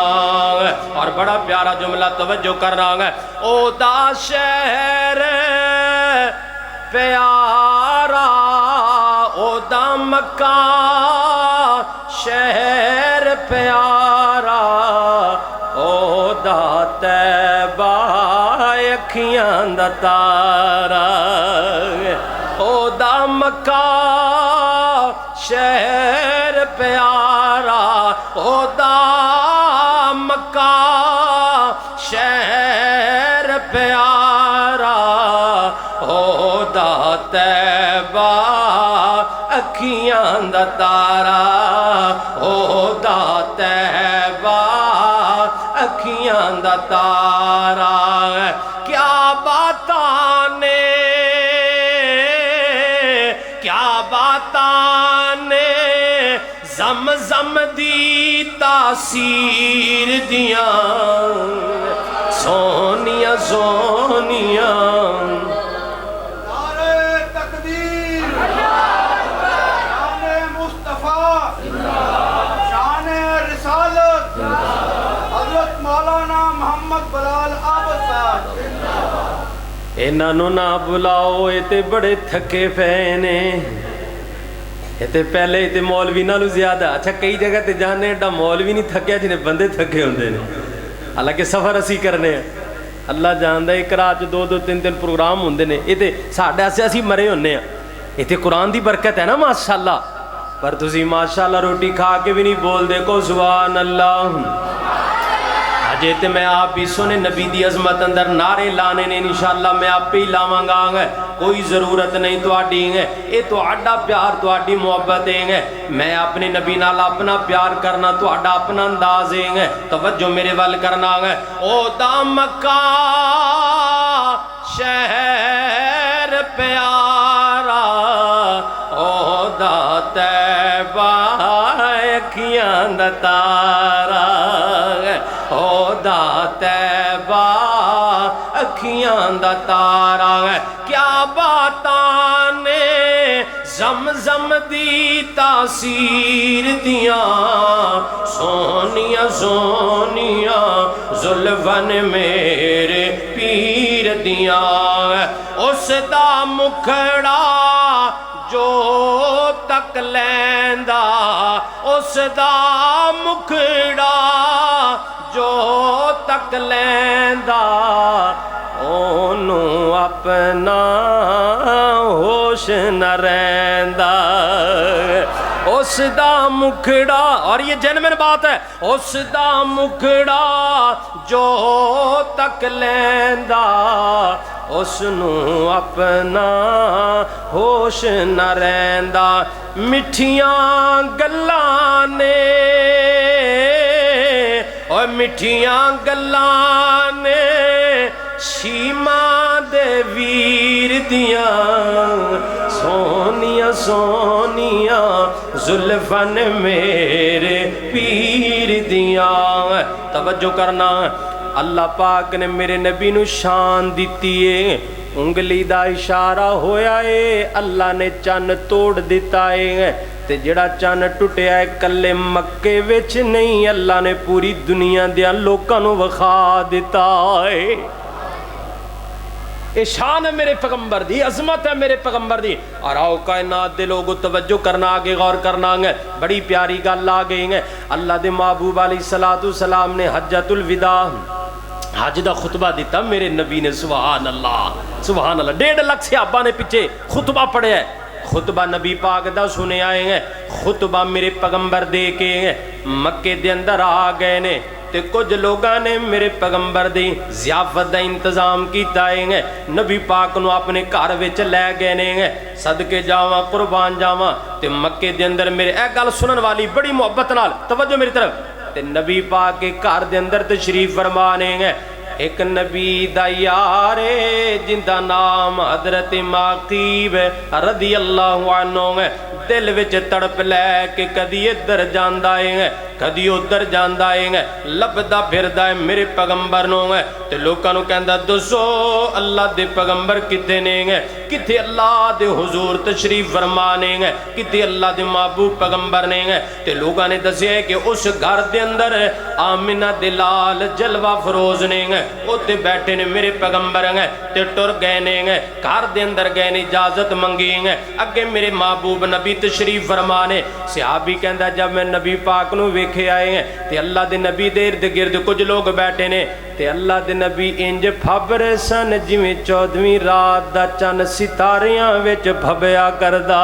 S1: اور بڑا پیارا جملہ توجہ کر رہا ہے او دا شہر پیارا او دا مکہ شہر پیارا او دا طیبہ اکھیاں دا تارا او دا مکہ شہر پیارا او دا مکہ شہر پیارا او دا طیبہ اکھیاں دا تارا او دا طیبہ اکھیاں دا تارا کیا باتاں نے زمزم دی تاثیر دیاں سونیاں سونیاں
S2: نعرہ تکبیر شان مصطفیٰ شان رسالت حضرت مولانا محمد بلال عابد صاحب
S1: انہاں نو نہ بلاؤ یہ تے بڑے تھکے پے نے یہ تے پہلے تے مولوی نالو زیادہ اچھا کئی جگہ تے جانے ایڈا مولوی نہیں تھکیا جنہیں بندے تھکے ہوندے نے حالانکہ سفر اسی کرنے ہیں اللہ جاندا ہے ایک رات دو تین پروگرام ہوندے نے یہ تے ساڈے واسطے اسی مرے ہونے ہیں یہ تے قرآن دی برکت ہے نا ماشاءاللہ پر تسی ماشاءاللہ روٹی کھا کے بھی نہیں بول دے کو سبحان اللہ آجے تے میں آپ بھی سنے نبی دی عظمت اندر نعرے لانے نے انشاءاللہ میں آپ پہ ہی لاواں گا کوئی ضرورت نہیں تو آڈی ہے یہ تو آڈا پیار تو آڈی محبت ہے میں اپنے نبی نال اپنا پیار کرنا تو آڈا اپنا انداز ہے توجہ میرے وال کرنا ہے او دا مکہ شہر پیارا او دا طیبہ اکھیاں دا تارا او دا طیبہ اکھیاں دا تارا کیا باتاں نے زمزم دی تاثیر دیاں سونیاں سونیاں زلفن میرے پیر دیاں اس دا مکھڑا جو تک لیندا اس دا مکھڑا جو تک لیندا اونوں اپنا ہوش نہ رہندا اس دا مکھڑا اور یہ جنمن بات ہے اس دا مکھڑا جو تک لیندا اس نو اپنا ہوش نہ رہندا مٹھیاں گلاں نے او مٹھیاں گلاں نے شیما دے ویر دیاں سونیاں سونیاں زلفن میرے پیر دیاں توجہ کرنا اللہ پاک نے میرے نبی نو شان دیتی ہے انگلی دا اشارہ ہویا ہے اللہ نے چن توڑ دیتا ہے تے جڑا چن ٹوٹیا ہے کلے مکے وچ نہیں اللہ نے پوری دنیا دیا لوکاں نو وکھا دیتا ہے اے شان ہے میرے پیغمبر دی عظمت ہے میرے پیغمبر دی اور آؤ کائنات دے لوگوں توجہ کرنا آگے غور کرنا گے بڑی پیاری گل آ گئی ہے اللہ دے محبوب علیہ السلام نے حجۃ الوداع حج دا خطبہ دیتا میرے نبی نے سبحان اللہ 1.5 لاکھ صحابہ نے پیچھے خطبہ پڑھیا ہے خطبہ نبی پاک دا سنے آئے ہیں خطبہ میرے پیغمبر دے کے مکے دے اندر آ گئے نے تے کچھ لوگاں نے میرے پیغمبر دی ضیافت دا انتظام کیتا ہے نبی پاک نو اپنے گھر وچ لے گئے نے صدقے جاواں قربان جاواں تے مکے دے اندر میرے اے گل سنن والی بڑی محبت نال توجہ میری طرف تے نبی پاک کے گھر دے اندر تشریف فرمانے ایک نبی دا یار جن دا نام حضرت ماقیب رضی اللہ عنہ دل وچ تڑپ لے کہ کدی ادھر جاندا ہے کدی ادھر جاندا ہے لبدا پھردا ہے میرے پیغمبر نو تے لوکاں نو کہندا دسو اللہ دے پیغمبر کتے نے کتے اللہ دے حضور تشریف فرمانے کتے اللہ دے محبوب پیغمبر نے تے لوکاں نے دسیا کہ اس گھر دے اندر آمنہ دے لال جلوہ فروز نے اوتے بیٹھے نے میرے پیغمبر تے ٹر گئے نے گھر دے اندر گئے نے اجازت منگی اگے میرے محبوب نبی تشریف فرمانے صحابی کہندا جب میں نبی پاک نو ویکھے آئے تے اللہ دے نبی دے ارد گرد کچھ لوگ بیٹھے نے تے اللہ دے نبی انج پھبر سن جویں 14ویں رات دا چن ستاریاں وچ پھبیا کردا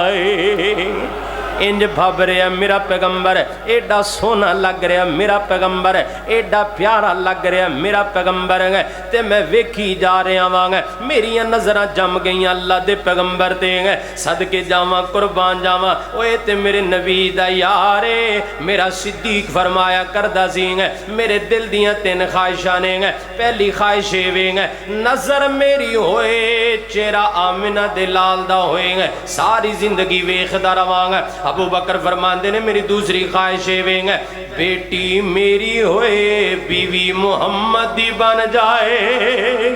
S1: اے انج بھب رہا میرا پیغمبر ایڈا سونا لگ رہا میرا پیغمبر ایڈا پیارا لگ رہا میرا پیغمبر تے میں ویکھی جا رہا وانگا میری نظرہ جم گئی اللہ دے پیغمبر تے صدقے جاواں قربان جاواں اوے تے میرے نبی دا یارے میرا صدیق فرمایا کردہ زینگ میرے دل دیاں 3 خواہشاں نے پہلی خواہش وے نظر میری ہوئے چہرہ آمنہ دے لال دا ہوئے ساری زندگی ویکھدا رہواں ابو بکر فرماندے نے میری دوسری خواہش ہے بیٹی میری ہوئے بیوی محمد دی بن جائے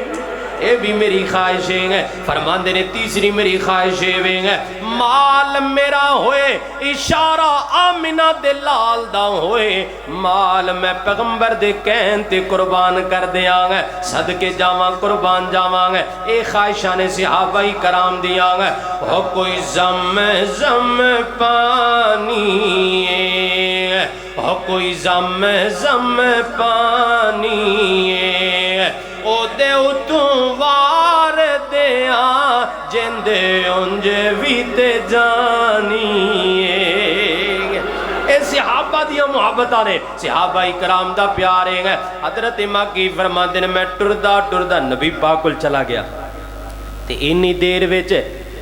S1: اے بھی میری خواہش ہے فرماندے نے تیسری میری خواہش ہے مال میرا ہوئے اشارہ آمنہ دے لال دا ہوئے مال میں پیغمبر دے کہن تے قربان کر دیا صدقے جاواں قربان جاواں اے خواہشاں نے صحابہ کرام دیا ہو کوئی زم زم پانی ہو کوئی زم زم پانی او دے اتوں وار دیاں جندے انجے ویتے جانی اے صحابہ دیا محبتہ نے صحابہ کرام دا پیارے ہیں حضرت ماکی فرماندے نے میں ٹردہ نبی پاکل چلا گیا تے انی دیر ویچ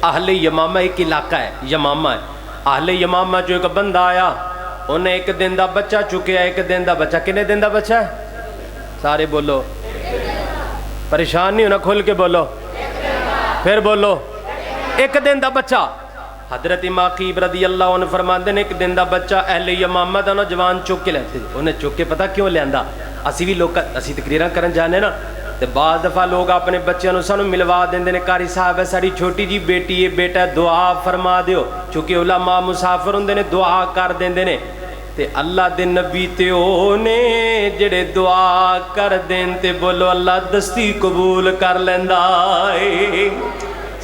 S1: اہل یمامہ ایک علاقہ ہے یمامہ ہے اہل یمامہ جو ایک بندہ آیا انہیں 1 دن دا بچہ چکے ہے 1 دن دا بچہ کنے دن دا بچہ ہے سارے بولو پریشان نہیں ہونا کھول کے بولو پھر بولو 1 دن دا بچہ حضرت ماقیب رضی اللہ عنہ فرماندے نے 1 دن دا بچہ اہل یمامہ دا نوجوان چک کے لیتے انہیں چک کے پتہ کیوں لیندہ اسی بھی لوگ اسی تقریرہ کرن جانے نا تے بعض دفعہ لوگ اپنے بچیاں نو سانو ملوا دیندے نے قاری صاحب ہے ساری چھوٹی جی بیٹی ہے بیٹا دعا فرما دیو چونکہ علماء مسافر ہوندے نے دعا کر دیندے نے تے اللہ دے نبی تے اونے جڑے دعا کر دین تے بولو اللہ دستی قبول کر لیندا اے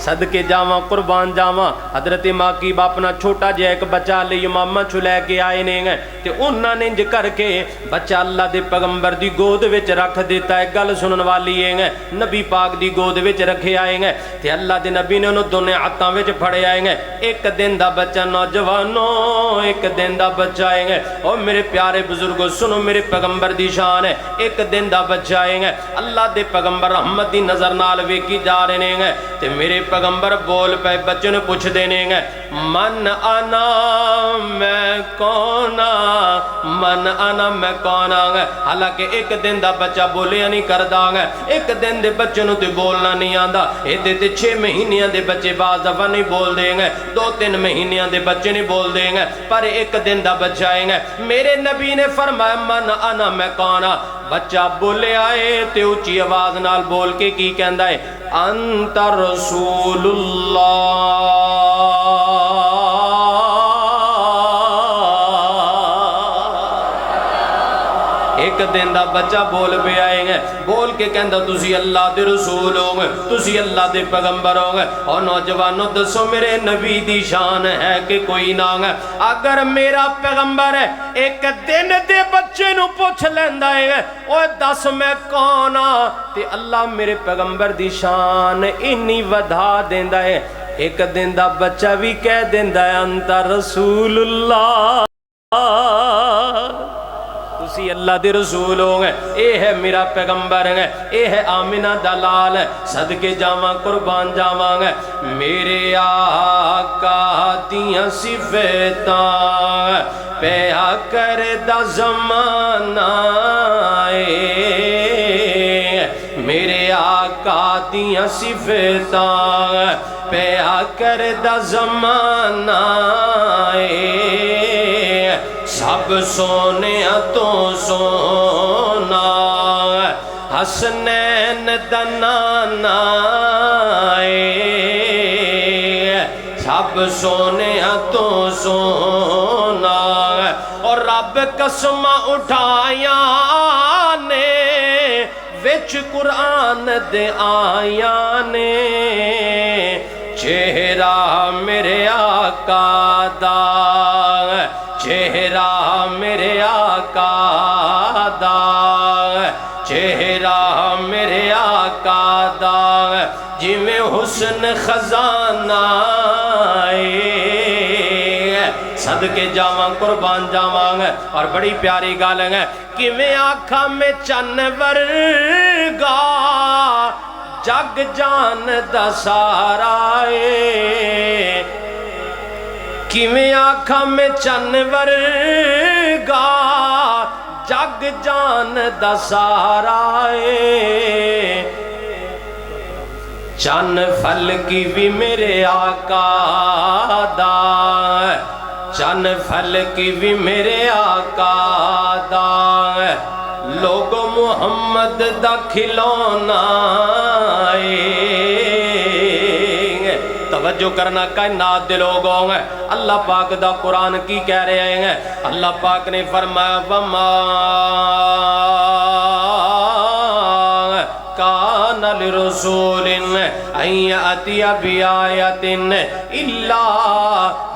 S1: صدقے جاواں قربان جاواں حضرت ماقیب اپنا چھوٹا جہ ایک بچہ علی امامہ چھو لے کے آئے نے تے انہاں نے انج کر کے بچہ اللہ دے پیغمبر دی گود وچ رکھ دیتا ہے گل سنن والی ہے نبی پاک دی گود وچ رکھے آئے تے اللہ دے نبی نے انہوں دونے ہاتھاں وچ پھڑے آئے 1 دن دا بچہ نوجوانوں 1 دن دا بچہ آئے او میرے پیارے بزرگوں سنو میرے پیغمبر دی شان ہے 1 دن دا بچہ آئے اللہ دے پیغمبر رحمت دی نظر نال ویکھی جا رہے نے تے میرے پیغمبر بول پہ بچے نے پوچھ دینے من انا میں کونا، من انا میں کونا گا۔ حالانکہ ایک دن دا بچہ بولیا نہیں کردا گا، ایک دن دے بچے نو تے بولنا نہیں آندا، اے تے 6 مہینیاں دے بچے بعض دفعہ نہیں بول دیں گے، 2-3 مہینیاں دے بچے نہیں بول دیں گے، پر ایک دن دا بچہ آئیں گے۔ میرے نبی نے فرمایا من انا میں کونا، بچہ بولے آئے تے اونچی آواز نال بول کے کی کہندا ہے انت رسول اللہ۔ ایک دن دا بچہ بول پہ آئیں گے، بول کے کہندا تسی اللہ دے رسول ہوں گے، تسی اللہ دے پیغمبر ہوں گے۔ اور نوجوانوں دسو میرے نبی دی شان ہے کہ کوئی نہ ہے؟ اگر میرا پیغمبر ہے ایک دن دے بچے نو پوچھ لیندا ہے اوے دس میں کون ہاں، تے اللہ میرے پیغمبر دی شان انی ودھا دیندا ہے، ایک دن دا بچہ بھی کہہ دیندا ہے انت رسول اللہ، تسی اللہ دے رسول ہوں گے، اے ہے میرا پیغمبر ہے، اے ہے آمینہ دلال ہے، صدقے جاواں قربان جاواں گے۔ میرے آقا دیاں صفتاں پیا کردہ زمانہ میرے آقا دیاں صفتاں پیا کردہ زمانہ سب سونے تو سونا حسنین دنانا سب سونے تو سونا اور رب قسم اٹھایا نے وچ قرآن دے آیا نے چہرہ میرے آقا دا چہرہ میرے آقا دا چہرہ میرے آقا دا جی میں حسن خزانہ صدقے جاواں قربان جاواں اور بڑی پیاری گال ہے کہ میں آنکھا میں چن ورگا جگ جان دا سارا کیویں آنکھاں میں چن ورگا جگ جان دا سارا چن پھل کی بھی میرے آقا دا چن پھل کی بھی میرے آقا دا لوگ محمد دا کھلونا توجہ کرنا کائنات دے لوگ ہوں گے اللہ پاک دا قرآن کی کہہ رہے ہیں اللہ پاک نے فرمایا وما کان لرسول ان یاتی بآیۃ الا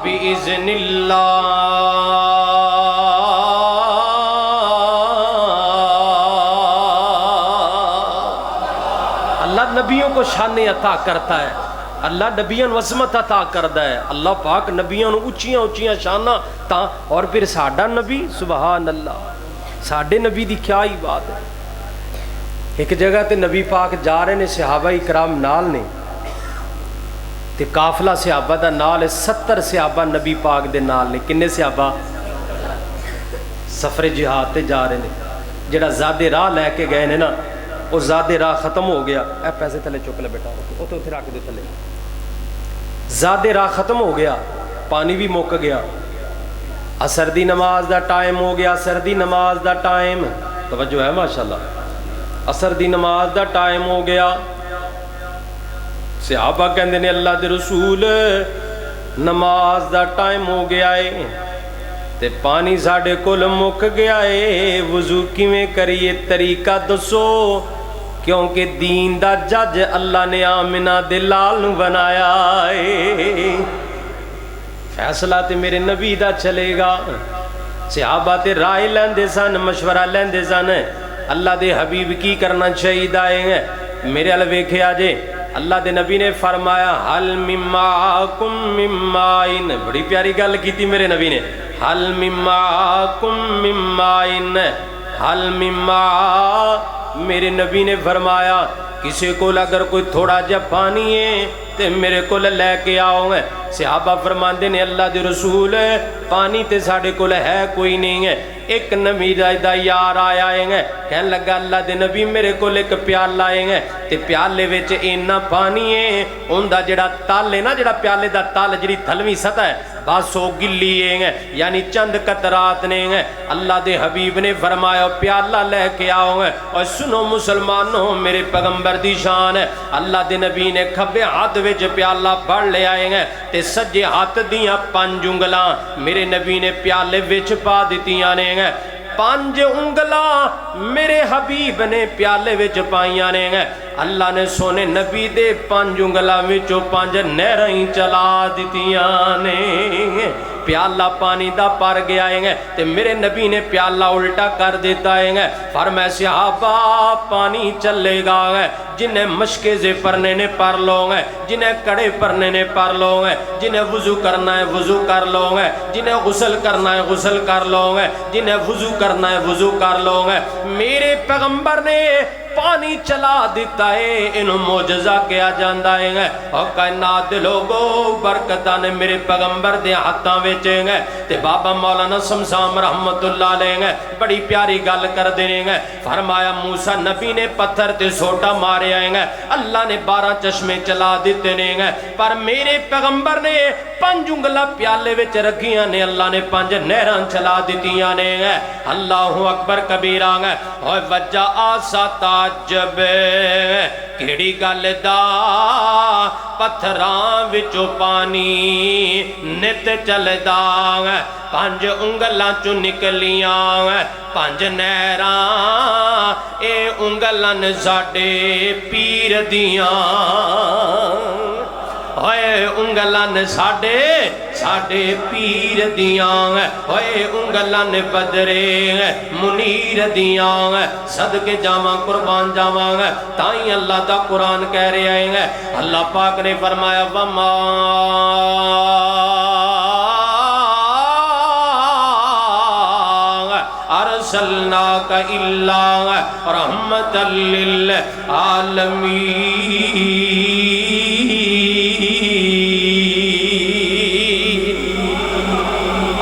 S1: باذن اللہ اللہ نبیوں کو شان عطا کرتا ہے اللہ نبیوں عظمت عطا کردا ہے اللہ پاک نبیوں اونچیاں اونچیاں شاناں تا اور پھر ساڈا نبی سبحان اللہ ساڈے نبی دی کیا ہی بات ہے ایک جگہ تے نبی پاک جا رہے نے صحابہ اکرام نال نے تے قافلہ صحابہ دا نال ہے 70 صحابہ نبی پاک دے نال نے کنے صحابہ سفر جہاد تے جا رہے نے جڑا زیادہ راہ لے کے گئے نے نا وہ زیادہ راہ ختم ہو گیا اے پیسے تھلے چک لے بیٹا اتنے اتنے رکھ دے تھلے زیادہ راہ ختم ہو گیا پانی بھی مک گیا عصر دی نماز دا ٹائم ہو گیا عصر دی نماز دا ٹائم توجہ ہے ماشاءاللہ عصر دی نماز دا ٹائم ہو گیا صحابہ کہندے نے اللہ دے رسول نماز دا ٹائم ہو گیا ہے تے پانی ساڑے کول مک گیا ہے وضو کیویں کریے طریقہ دسو کیونکہ دین دا جج اللہ نے آمنہ دے لال بنایا ہے فیصلہ تے میرے نبی دا چلے گا صحابہ تے رائے لیندے سن مشورہ لیندے سن اللہ دے حبیب کی کرنا چاہیے آئے ہیں میرے الویکھے آجے اللہ دے نبی نے فرمایا حل مماکم ممائن بڑی پیاری گل کی تھی میرے نبی نے حل مماکم ممائن حل مما میرے نبی نے فرمایا کسی کو اگر کوئی تھوڑا جا پانی ہے تے میرے کو لے کے آؤ گے۔ صحابہ فرماندے نے اللہ دے رسول پانی تے ساڑے کو ہے کوئی نہیں ہے۔ ایک نبی دا یار آیا ہے، کہنے لگا اللہ دے نبی میرے کو ایک پیالہ ہے تے پیالے وچ اینا پانی ہے، ان دا جڑا تال ہے نا، جڑا پیالے دا تال جڑی تھلویں سطح ہے بس وہ گلی ہے، یعنی چند قطرات نے۔ اللہ دے حبیب نے فرمایا پیالہ لے کے آؤ گے۔ اور سنو مسلمانوں میرے پیغمبر دی شان ہے، اللہ دے نبی نے کھبے ہاتھ وچ پیالہ پڑھ لے آئے ہیں تے سجے ہاتھ دیاں 5 انگلاں میرے نبی نے پیالے وچ پا دتیاں نے۔ 5 انگلاں میرے حبیب نے پیالے وچ پائیاں نے۔ اللہ نے سونے نبی دے 5 انگلاں وچوں 5 نہراں ہی چلا دتیاں نے۔ پیالہ پانی دا پر گیا ہے تے میرے نبی نے پیالہ الٹا کر دیتا ہے۔ فرمایا صحابہ پانی چلے گا، جنہیں مشکے سے پرنے نے پر لو گے، جنہیں کڑے پرنے نے پر لو گے، جنہیں وضو کرنا ہے وضو کر لو گے، جنہیں غسل کرنا ہے غسل کر لو گے، جنہیں وضو کرنا ہے وضو کر لو گے۔ میرے پیغمبر نے پانی چلا دیتا ہے، انہوں معجزہ کیا جاندہ ہے۔ اور کائنات دے لوگو برکتہ نے میرے پیغمبر دے ہاتھاں ویچے گے تے بابا مولانا سمسام رحمت اللہ لیں گے بڑی پیاری گل کر دیں گے۔ فرمایا موسیٰ نبی نے پتھر تے سوٹا مارے آئیں گے، اللہ نے 12 چشمے چلا دیتے نہیں گے، پر میرے پیغمبر نے 5 انگلاں پیالے وچ رکھیاں نے، اللہ نے 5 نہراں چلا دیتیاں نے۔ اللہ اکبر کبیرہ گے۔ اور وجہ آسا تعجب کیڑی گل دا پتھراں وچوں پانی نت چلدا، 5 انگلاں چوں نکلیاں 5 نہراں، اے انگلاں ساڈے پیر دیاں، ہوئے انگلاں ساڈے پیر دیاں، ہوئے انگلاں بدرے منیر دیاں، صدقے جاواں قربان جاواں۔ تائیں اللہ دا قرآن کہہ رہے ہیں، اللہ پاک نے فرمایا وما ارسلناک الا رحمۃ للعالمین۔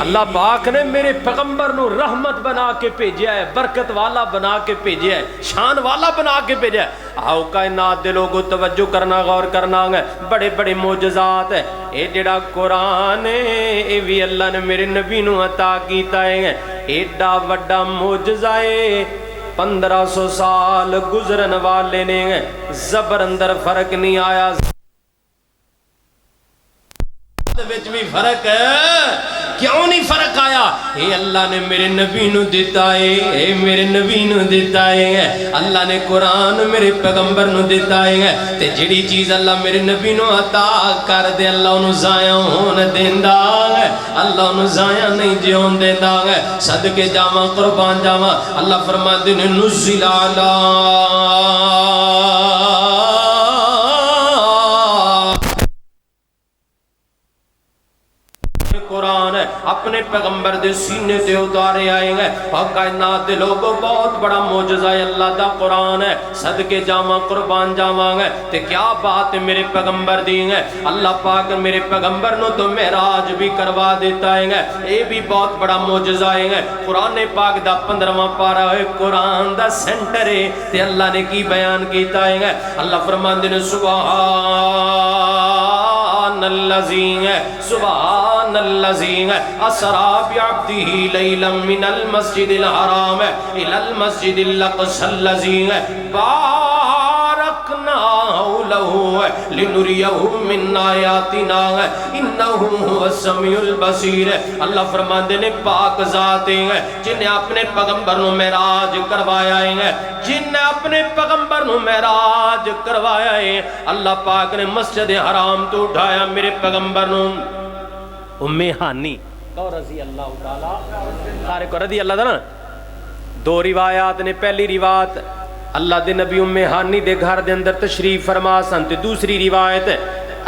S1: اللہ پاک نے میرے پیغمبر نو رحمت بنا کے بھیجیا ہے، برکت والا بنا کے بھیجیا ہے، شان والا بنا کے بھیجیا ہے۔ آؤ کائنات دے لوگوں توجہ کرنا، غور کرنا ہے، بڑے بڑے معجزات ہے۔ اے جڑا قرآن ہے اے بھی اللہ نے میرے نبی نو عطا کیتا ہے، ایڈا وڈا معجزہ ہے۔ 1500 سال گزرن والے نے زبر اندر فرق نہیں آیا، وچ بھی فرق ہے۔ کیوں نہیں فرق آیا؟ اے اللہ نے میرے نبی نو دیتا ہے، اے میرے نبی نو دیتا ہے، اللہ نے قرآن میرے پیغمبر نو دیتا ہے۔ تے جڑی چیز اللہ میرے نبی نو عطا کر دے اللہ انہوں ضائع ہون دیندا ہے، اللہ انہوں ضائع نہیں جیون دیندا ہے۔ صدقے جاواں قربان جاواں، اللہ فرماندے نے نزل علی قرآن اپنے پیغمبر دے سینے تے اتارے آئے ہیں۔ اور کائنات دے لوگوں بہت بڑا معجزہ ہے اللہ دا قرآن ہے، صدقے جاواں قربان جاواں گے۔ تے کیا بات میرے پیغمبر دی ہے، اللہ پاک میرے پیغمبر نو تو معراج بھی کروا دیتا ہے، اے بھی بہت بڑا معجزہ ہے۔ قرآن پاک دا 15واں پارہ ہے، قرآن دا سینٹر ہے، تے اللہ نے کی بیان کیتا ہے۔ اللہ فرماندے نے سبحان اللذین سبحان اللذین اسرا بعبدہ لیلا من المسجد الحرام الى المسجد الاقصى اللذین بارکنا حولہ لنریہ من آیاتنا انہ هو السمیع البصیر۔ اللہ فرماندے نے پاک ذات ہیں جنہیں اپنے پیغمبر نو معراج کروایا ہے، جنہیں اپنے پیغمبر نو معراج کروایا ہے۔ اللہ پاک نے مسجد حرام تو اٹھایا میرے پیغمبر نو، ام ہانی کو رضی اللہ تعالیٰ سارے کو رضی اللہ تعالیٰ۔ 2 روایات نے، پہلی روایت اللہ دے نبی ام ہانی دے گھر دے اندر تشریف فرما سن، تے دوسری روایت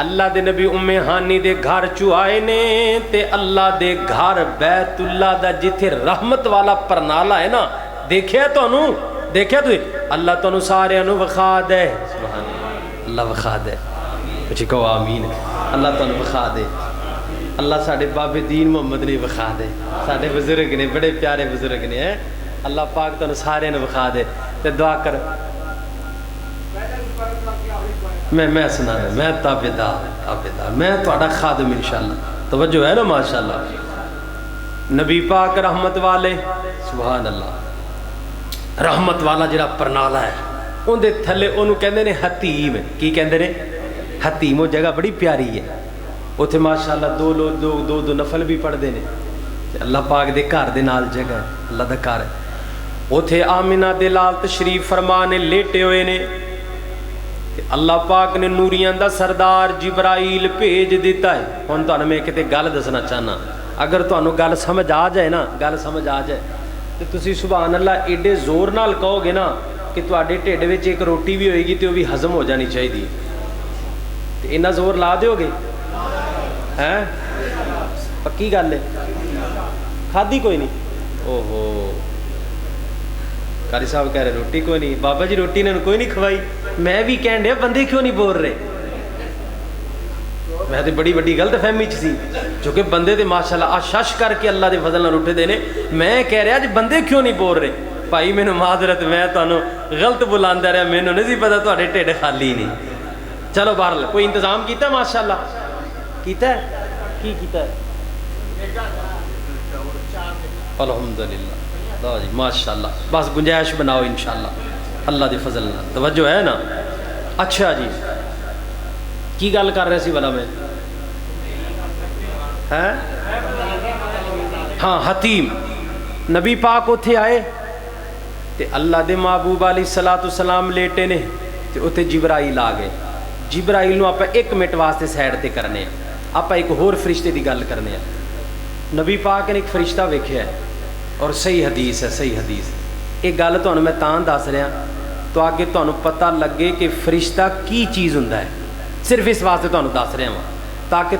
S1: اللہ دے نبی ام ہانی دے گھر چوائے نے، تے اللہ دے گھر بیت اللہ دا جتھے رحمت والا پرنالا ہے نا، دیکھیا تو انہوں دیکھیا تو اللہ تو انہوں سارے انہوں وخا دے، سبحان اللہ وخا دے۔ کچھ کہو آمین. اللہ تمہیں بخا دے, اللہ ساڈے بابے دین محمد نے بخا دے, ساڈے بزرگ نے, بڑے پیارے بزرگ نے, اللہ پاک تمہیں سارے نے بخا دے. تے دعا کر میں سنا دے, میں تابعدار میں تہاڈا خادم انشاءاللہ. توجہ ہے نا ماشاءاللہ. نبی پاک رحمت والے, سبحان اللہ, رحمت والا جڑا پرنالا ہے اون دے تھلے اونوں کہندے نے حتیم. کی کہندے نے؟ حتیم. وہ جگہ بڑی پیاری ہے, اتنے ماشاءاللہ دو لوگ دو نفل بھی پڑھتے ہیں. اللہ پاک دے گھر دے نال جگہ ہے, اللہ دا گھر ہے. اتنے آمنہ دے لال تشریف فرما نے لیٹے ہوئے نے. اللہ پاک نے نوریاں دا سردار جبرائیل بھیج دیتا ہے. ہن تانوں میں کتے گل دسنا چاہنا, اگر تانوں گل سمجھ آ جائے نا, گل سمجھ آ جائے تو تسی سبحان اللہ ایڈے زور نال کہو گے نا کہ تواڈے ٹھڈ وچ ایک روٹی بھی ہوئے گی تو وہ بھی ہضم ہو جانی چاہیے. تے اتنا زور لا دیو گے؟ ہیں پکی گل ہے؟ کھادی کوئی نہیں؟ او ہو, قاری صاحب کہہ رہے روٹی کوئی نہیں. بابا جی روٹی انہوں نے کوئی نہیں کھوائی. میں بھی کہن ڈیا بندے کیوں نہیں بول رہے؟ میں تو بڑی بڑی غلط فہمی سی, چونکہ بندے تے ماشاءاللہ شش کر کے اللہ دے فضل نال اٹھے دے نے. میں کہہ رہا جی بندے کیوں نہیں بول رہے؟ بھائی مینوں معذرت, میں تانوں غلط بلاندا رہا, مینوں نہیں سی پتہ تہاڈے ٹھڈ خالی نہیں. چلو بہرحال کوئی انتظام کیتا ماشاءاللہ؟ کیتا ہے؟ کی کیتا ہے؟ الحمدللہ. لو جی ماشاءاللہ, بس گنجائش بناؤ انشاءاللہ اللہ دے فضل نال. توجہ ہے نا؟ اچھا جی, کی گل کر رہے سی بلا میں؟ ہاں حتیم. نبی پاک اتھے آئے تے اللہ دے محبوب علیہ الصلوۃ والسلام لیٹے نے تے اتھے جبرائیل آ گئے. جبرائیل نو آپا ایک منٹ واسطے سائڈ تے کرنے ہیں, آپا ایک ہور فرشتے دی گل کرنے ہیں. نبی پاک نے ایک فرشتہ ویکھیا ہے اور صحیح حدیث ہے, صحیح حدیث. ایک گل تانوں میں تاں دس رہا تو آگے تانوں پتہ لگے کہ فرشتہ کی چیز ہوندا ہے. صرف اس واسطے تانوں دس رہا ہاں تاکہ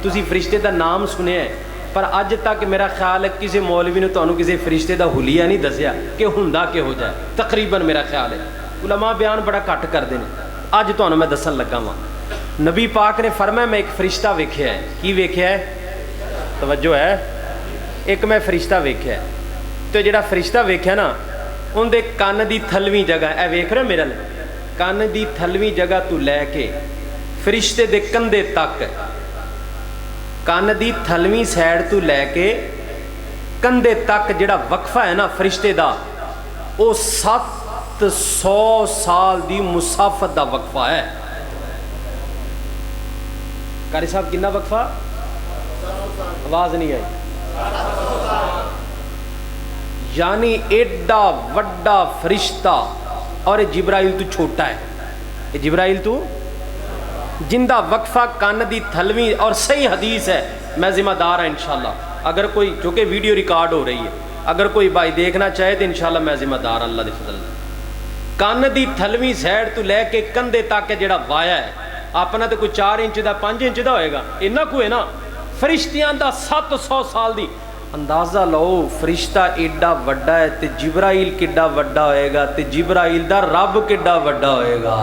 S1: تسی فرشتے دا نام سنیا ہے پر اج تک میرا خیال ہے کسی مولوی نے تانوں کسی فرشتے دا حلیہ نہیں دسیا کہ ہوندا کہ ہو جائے. تقریباً میرا خیال ہے علماء بیان بڑا گھٹ کردے نے. اج تانوں میں دسن لگا ہاں. نبی پاک نے فرمایا میں ایک فرشتہ ویکھیا ہے. کی ویکھیا ہے؟ توجہ ہے, ایک میں فرشتہ ویکھیا ہے. تو جڑا فرشتہ ویکھیا نا ان دے کان دی تھلویں جگہ, اے ویکھ رہے میرے کان دی تھلویں جگہ تو لے کے فرشتے دے کندھے تک, کان دی تھلویں سائڈ تو لے کے کندھے تک جڑا وقفہ ہے نا فرشتے دا, وہ 700 سال دی مسافت دا وقفہ ہے. قاری صاحب کنا وقفہ؟ آواز نہیں آئی. یعنی ایڈا وڈا فرشتہ, اور جبرائیل تو چھوٹا ہے. جبرائیل تو جندہ وقفہ کان دی تھلویں, اور صحیح حدیث ہے, میں ذمہ دار ہوں انشاءاللہ. اگر کوئی, چونکہ ویڈیو ریکارڈ ہو رہی ہے, اگر کوئی بھائی دیکھنا چاہے تو انشاءاللہ میں ذمہ دار اللہ دے فضل. کان دی تھلویں سائڈ تو لے کے کندھے تک جڑا وایا ہے اپنا تو کوئی 4 انچ دا 5 انچ دا ہوئے گا, اتنا کوئی ہے نا. فرشتیاں دا 700 سال دی. اندازہ لو فرشتہ ایڈا وڈا ہے تے جبرائیل کڈا وڈا ہوئے گا, تے جبرائیل دا رب کڈا وڈا ہوئے گا.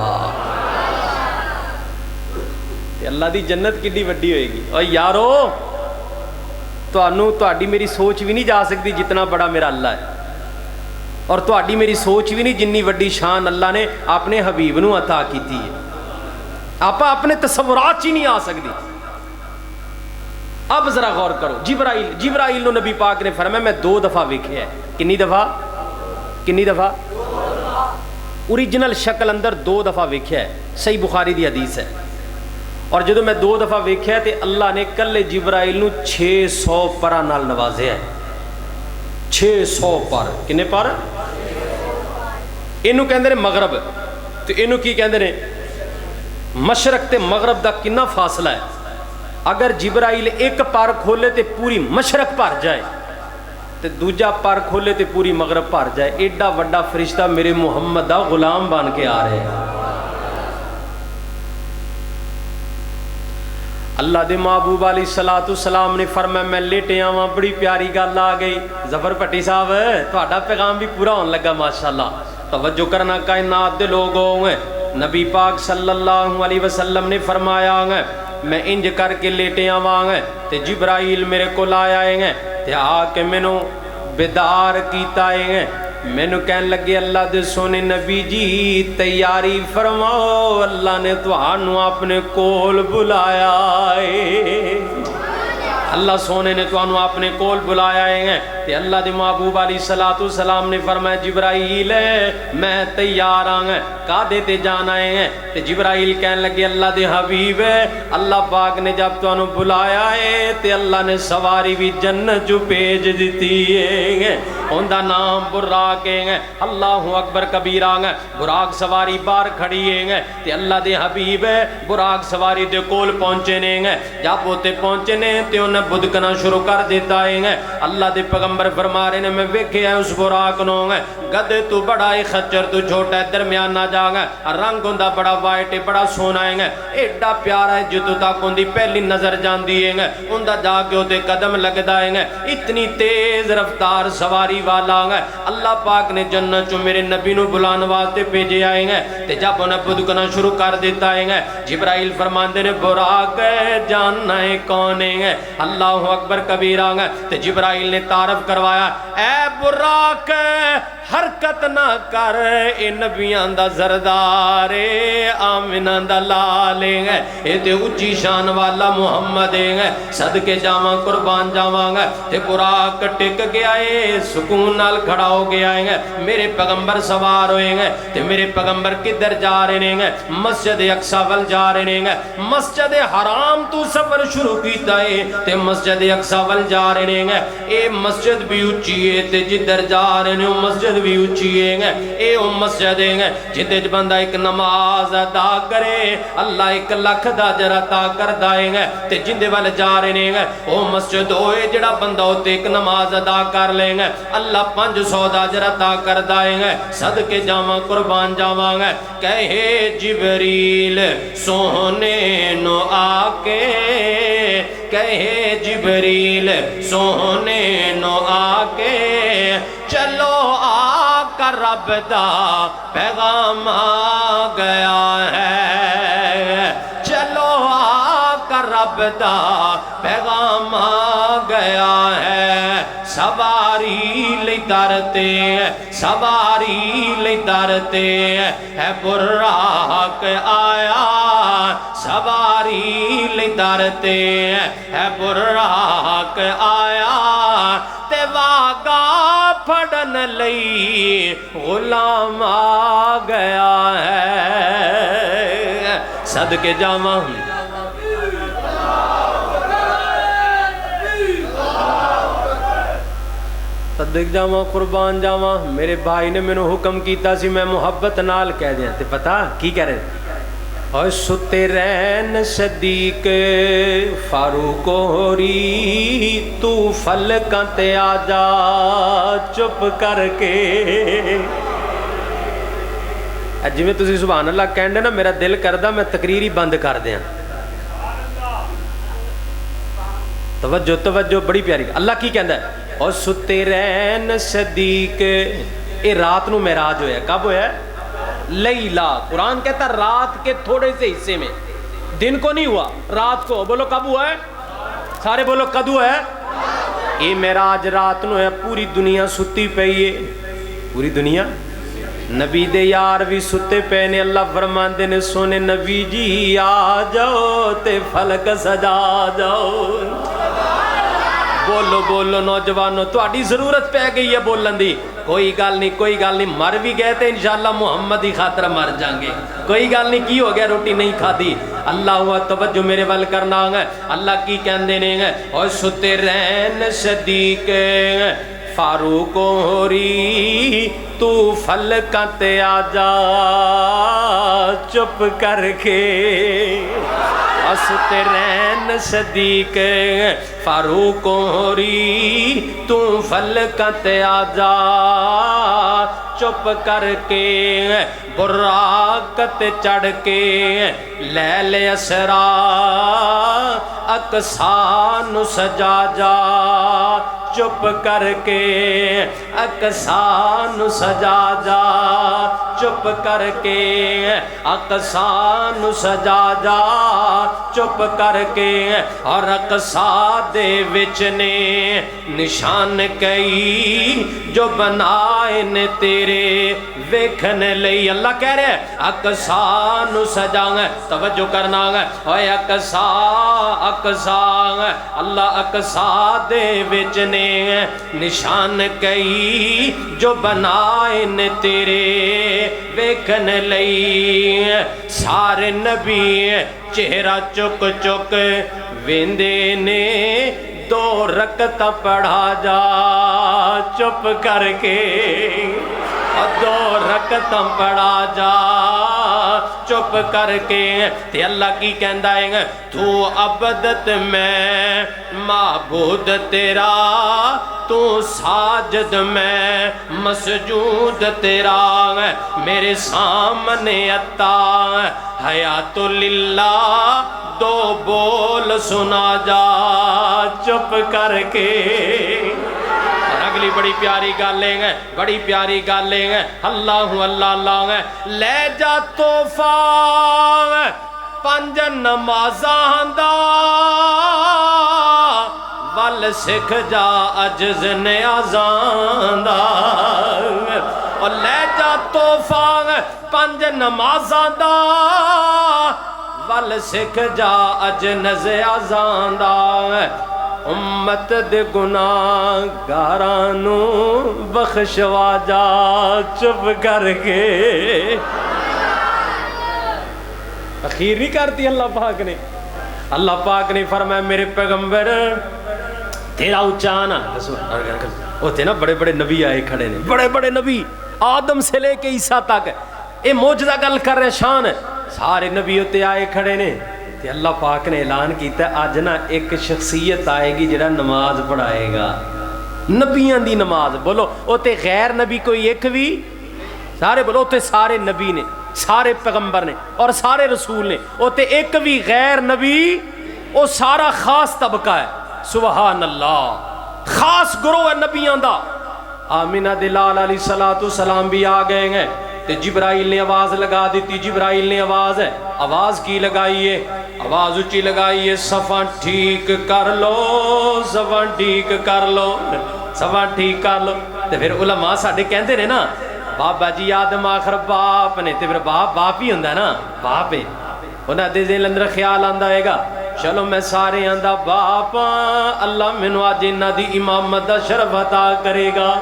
S1: تے اللہ دی جنت کڈی وڈی ہوئے گی. اور یارو تہاڈی میری سوچ بھی نہیں جا سکتی جتنا بڑا میرا اللہ ہے, اور تہاڈی میری سوچ بھی نہیں جنی وڈی شان اللہ نے اپنے حبیب نو عطا کیتی ہے. آپ اپنے تصورات ہی نہیں آ سکتی. اب ذرا غور کرو, جبرائیل نو نبی پاک نے فرمایا میں 2 دفعہ ویکھیا ہے. کنی دفعہ؟ اوریجنل شکل اندر 2 دفعہ ویکھیا ہے. صحیح بخاری دی حدیث ہے. اور جدو میں 2 دفعہ ویکھیا تے اللہ نے کلے جبرائیل نو 600 پرا نال نوازیا ہے. 600 پر. کنے پر؟ اینو کہندے نے مغرب, تے اینو کی کہندے نے مشرق تے مغرب دا کنا فاصلہ ہے. اگر جبرائیل ایک پر کھولے تے پوری مشرق بھر جائے تے دوجا پر کھولے تے پوری مغرب بھر جائے. ایڈا وڈا فرشتہ میرے محمد دا غلام بن کے آ رہے ہیں. اللہ دے محبوب علیہ الصلوۃ والسلام نے فرمایا میں لیٹیا ہاں. بڑی پیاری گل آ گئی. ظفر بھٹی صاحب تہاڈا پیغام بھی پورا ہون لگا ماشاءاللہ. توجہ کرنا کائنات دے لوگ ہوئے نبی پاک صلی اللہ علیہ وسلم نے فرمایا میں انج کر کے لیٹے آواں تے جبرائیل میرے کو لایا تے آ کے مینوں بیدار کیتا مینوں کہن لگے اللہ دے سونے نبی جی تیاری فرماؤ اللہ نے تہانوں اپنے کول بلایا ہے اللہ سونے نے تہانوں اپنے کول بلایا ہے تے اللہ دے محبوب علیہ الصلوۃ والسلام نے فرمایا جبرائیل میں تیار ہاں کادے تے جانا ہے تے جبرائیل کہن لگے اللہ دے حبیب اللہ پاک نے جب تانوں بلایا ہے تے اللہ نے سواری بھی جنت جو بھیج دیتی ہے اوندا نام براق ہے اللہ اکبر کبیرہ براق سواری باہر کھڑی ہے تے اللہ دے حبیب براق سواری دے کول پہنچے نے جب وہ تے پہنچے نے تے انہیں بدکنا شروع کر دیتا ہے اللہ دے پیغمبر فرما رہے نے میں ویکھیا ہے اس براق نو گدے تو بڑا ہے خچر تو چھوٹا ہے درمیان نہ جاگا رنگ ہوندا بڑا وائٹ ہے بڑا سونا ہے ایڈا پیارا ہے جدوں تک اون دی پہلی نظر جاندی ہے اوندا جا کے اوتے قدم لگدا ہے اتنی تیز رفتار سواری والا ہے اللہ پاک نے جنت چوں میرے نبی نو بلان واسطے بھیجے آئے ہیں تے جب انہیں بدکنا شروع کر دیتا ہے جبرائیل فرماندے نے براق جاننا ہے کون ہے اللہ اکبر کبیرہ تے جبرائیل نے تعارف کروایا اے براق حرکت نہ کر اے نبیاں دا زردار آمنہ دا لال ہے اے تے اچھی شان والا محمد ہے صدقے جاواں قربان جاواں تے براق ٹک گیا ہے سکون نال کھڑا ہو گیا ہے میرے پیغمبر سوار ہوئے ہیں تے میرے پیغمبر کدھر جا رہے ہیں مسجد اقصی ول جا رہے ہیں مسجد حرام تو سفر شروع کیتا ہے تے مسجد اقصی ول جا رہے ہیں اے مسجد بھی اچھی ہے تے جدھر جا رہے ہیں مسجد بھی اچھی ہے اے مسجد ہے جدھے بندہ ایک نماز ادا کرے اللہ 1 لاکھ دا اجر عطا کردا ہے تے جندے ول جا رہے ہیں او مسجد ہوئے جڑا بندہ اوتے ایک نماز ادا کر لے گا اللہ 500 دا اجر عطا کردا ہے صدقے جاواں قربان جاواں کہے جبریل سونے نو آ کے کہے جبریل سونے نو آ کے چلو آ کر رب دا پیغام آ گیا ہے چلو آ کر رب دا پیغام آ گیا ہے سواری لئی درتے سواری لئی درتے ہے براق آیا سواری لئی درتے ہے براق آیا تے واگا پھڑن لئی غلام آ گیا ہے صدقے جاواں صدق جاواں قربان جاواں میرے بھائی نے میں نے حکم کیتا سی میں محبت نال کہہ دیا تے پتا کی کہہ رہے اور ستے رہن صدیق فاروق ہوری تو فلکاں تے آ جا چپ کر کے جی میں تسی سبحان اللہ کہندے نا میرا دل کردہ میں تقریری بند کر دیاں توجہ توجہ بڑی پیاری اللہ کی کہندا ہے اور ستے رہن صدیق اے رات نو معراج ہویا کب ہویا ہے لیلا قرآن کہتا رات کے تھوڑے سے حصے میں دن کو نہیں ہوا رات کو بولو کب ہوا ہے سارے بولو کد ہوا ہے اے معراج رات نو ہے پوری دنیا ستی پئی ہے پوری دنیا نبی دے یار بھی ستے پے نے اللہ فرماندے نے سونے نبی جی آ جاؤ تے فلک سجا جاؤ بولو بولو نوجوانوں تہاڈی ضرورت پہ گئی ہے بولن دی کوئی گل نہیں مر بھی گئے تے انشاءاللہ محمد ہی خاطر مر جائیں گے کوئی گل نہیں کی ہو گیا روٹی نہیں کھادی اللہ ہوا توجہ میرے ول کرنا ہے اللہ کی کہندے نے اور ستے رہن صدیق فاروق ہوری تو فلکاں تے آ جا چپ کر کے ستے رہن صدیق فاروق ہوری تو فلکاں تے آ جا چپ کر کے براق تے چڑھ کے لیل اسرا اقصیٰ نو سجا جا چپ کر کے اقصیٰ نو سجا جا چپ کر کے اقصا نو سجا جا چپ کر کے اور اقصا دے وچ نے نشان کئی جو بنائے نے تیرے ویکھن لئی اللہ کہہ رہے اقصا نو سجا توجہ کرنا اوے اقصا اقصا اللہ اقصا دے وچ نے نشان کئی جو بنائے نے تیرے ویکھن لئی سارے نبی چہرہ چک چک ویندے نے دو رکعتاں پڑھا جا چپ کر کے دو رکعتاں پڑھا جا چپ کر کے تے اللہ کی کہندا ہے تو عبادت میں معبود تیرا تو ساجد میں مسجود تیرا میرے سامنے عطا حیات للہ دو بول سنا جا چپ کر کے اگلی بڑی پیاری گالیں گے بڑی پیاری گالیں گے اللہ اللہ اللہ لے جا توفہ پنج نمازاں دا ول سکھ جا عجز نیازاں دا اور لے جا توفہ پنج نمازاں دا ول سکھ جا عجز نیازاں دا امت دے گناہ گارانو بخشوا جا چپ کر کے اخیر نہیں کرتی اللہ پاک نے اللہ پاک نے فرمایا میرے پیغمبر تیرا اچانا ہوتے نا بڑے بڑے نبی آئے کھڑے نے بڑے بڑے نبی آدم سے لے کے عیسیٰ تک اے موجزہ گل کر رہے شان ہے سارے نبی ہوتے آئے کھڑے نے تے اللہ پاک نے اعلان کیتا ہے آج نا ایک شخصیت آئے گی جڑا نماز پڑھائے گا نبیان دی نماز بولو او تے غیر نبی کوئی ایک بھی سارے بولو تے سارے نبی نے سارے پیغمبر نے اور سارے رسول نے او تے ایک بھی غیر نبی او سارا خاص طبقہ ہے سبحان اللہ خاص گروہ ہے نبیان دا آمینہ دلال علیہ السلام بھی آ گئے ہیں تے جبرائیل نے آواز لگا دیتی جبرائیل نے آواز کی لگائیے آواز اچھی لگائیے صفاں ٹھیک کر لو صفاں ٹھیک کر لو صفاں ٹھیک کر لو تے پھر علماء ساڑھے کہندے نے نا بابا جی آدم آخر باپ نے تے پھر باپ ہی ہوندہ ہے نا باپ ہے انہاں دے ذہن اندر خیال آندہ ہے گا چلو میں سارے آندہ باپ اللہ منو آج انہ دی امامت دا شرف عطا کرے گا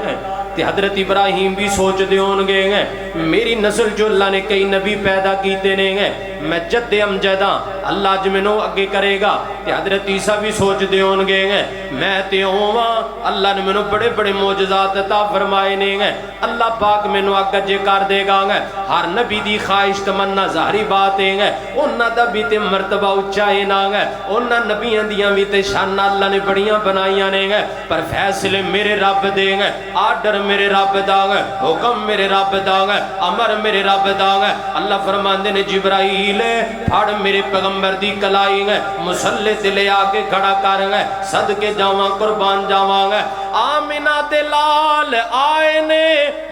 S1: تے حضرت ابراہیم بھی سوچ دے ہونگے ہیں میری نسل جو اللہ نے کئی نبی پیدا کیتے نے ہیں میں جد امجدہ اللہ اج منو اگے کرے گا تے حضرت عیسیٰ بھی سوچ دے ہونگے ہیں میں تے ہوں اللہ نے منو بڑے بڑے معجزات عطا فرمائے نے ہیں اللہ پاک منو اگے کر دے گا ہر نبی دی خواہش تمنا ظاہری باتیں ہیں انہاں دا بھی تے مرتبہ اچھائے نہ ہیں انہاں نبیاں دیاں بھی تے شان اللہ نے بڑیاں بنائیاں نے ہیں پر فیصلے میرے رب دے ہیں آرڈر میرے رب دا ہے حکم میرے رب دا ہے امر میرے رب دا ہے اللہ فرماندے نے جبرائیل پھڑ میرے پیغمبر دی کلائی ہے مسلح لے آکے کھڑا کر ہے صدقے جاواں قربان جاواں ہے آمینہ دلال آئے نے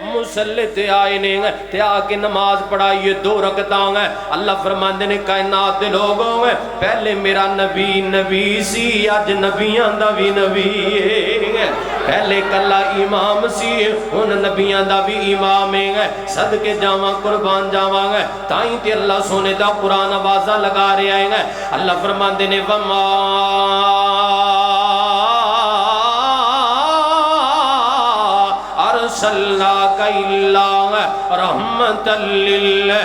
S1: مسلط آئے نے تے آکے نماز پڑھائیے 2 رکعتاں ہیں اللہ فرماندے نے کائنات دے لوگوں ہیں پہلے میرا نبی سی آج نبیاں دا بھی نبی ہے پہلے کلا امام سی ان نبیاں دا بھی امام ہے صدقے جاواں قربان جاواں ہے تائیں تے اللہ سونے دا قرآن آوازہ لگا رہے آئے ہیں اللہ فرماندے نے وما ارسلناک الا رحمت للعالمین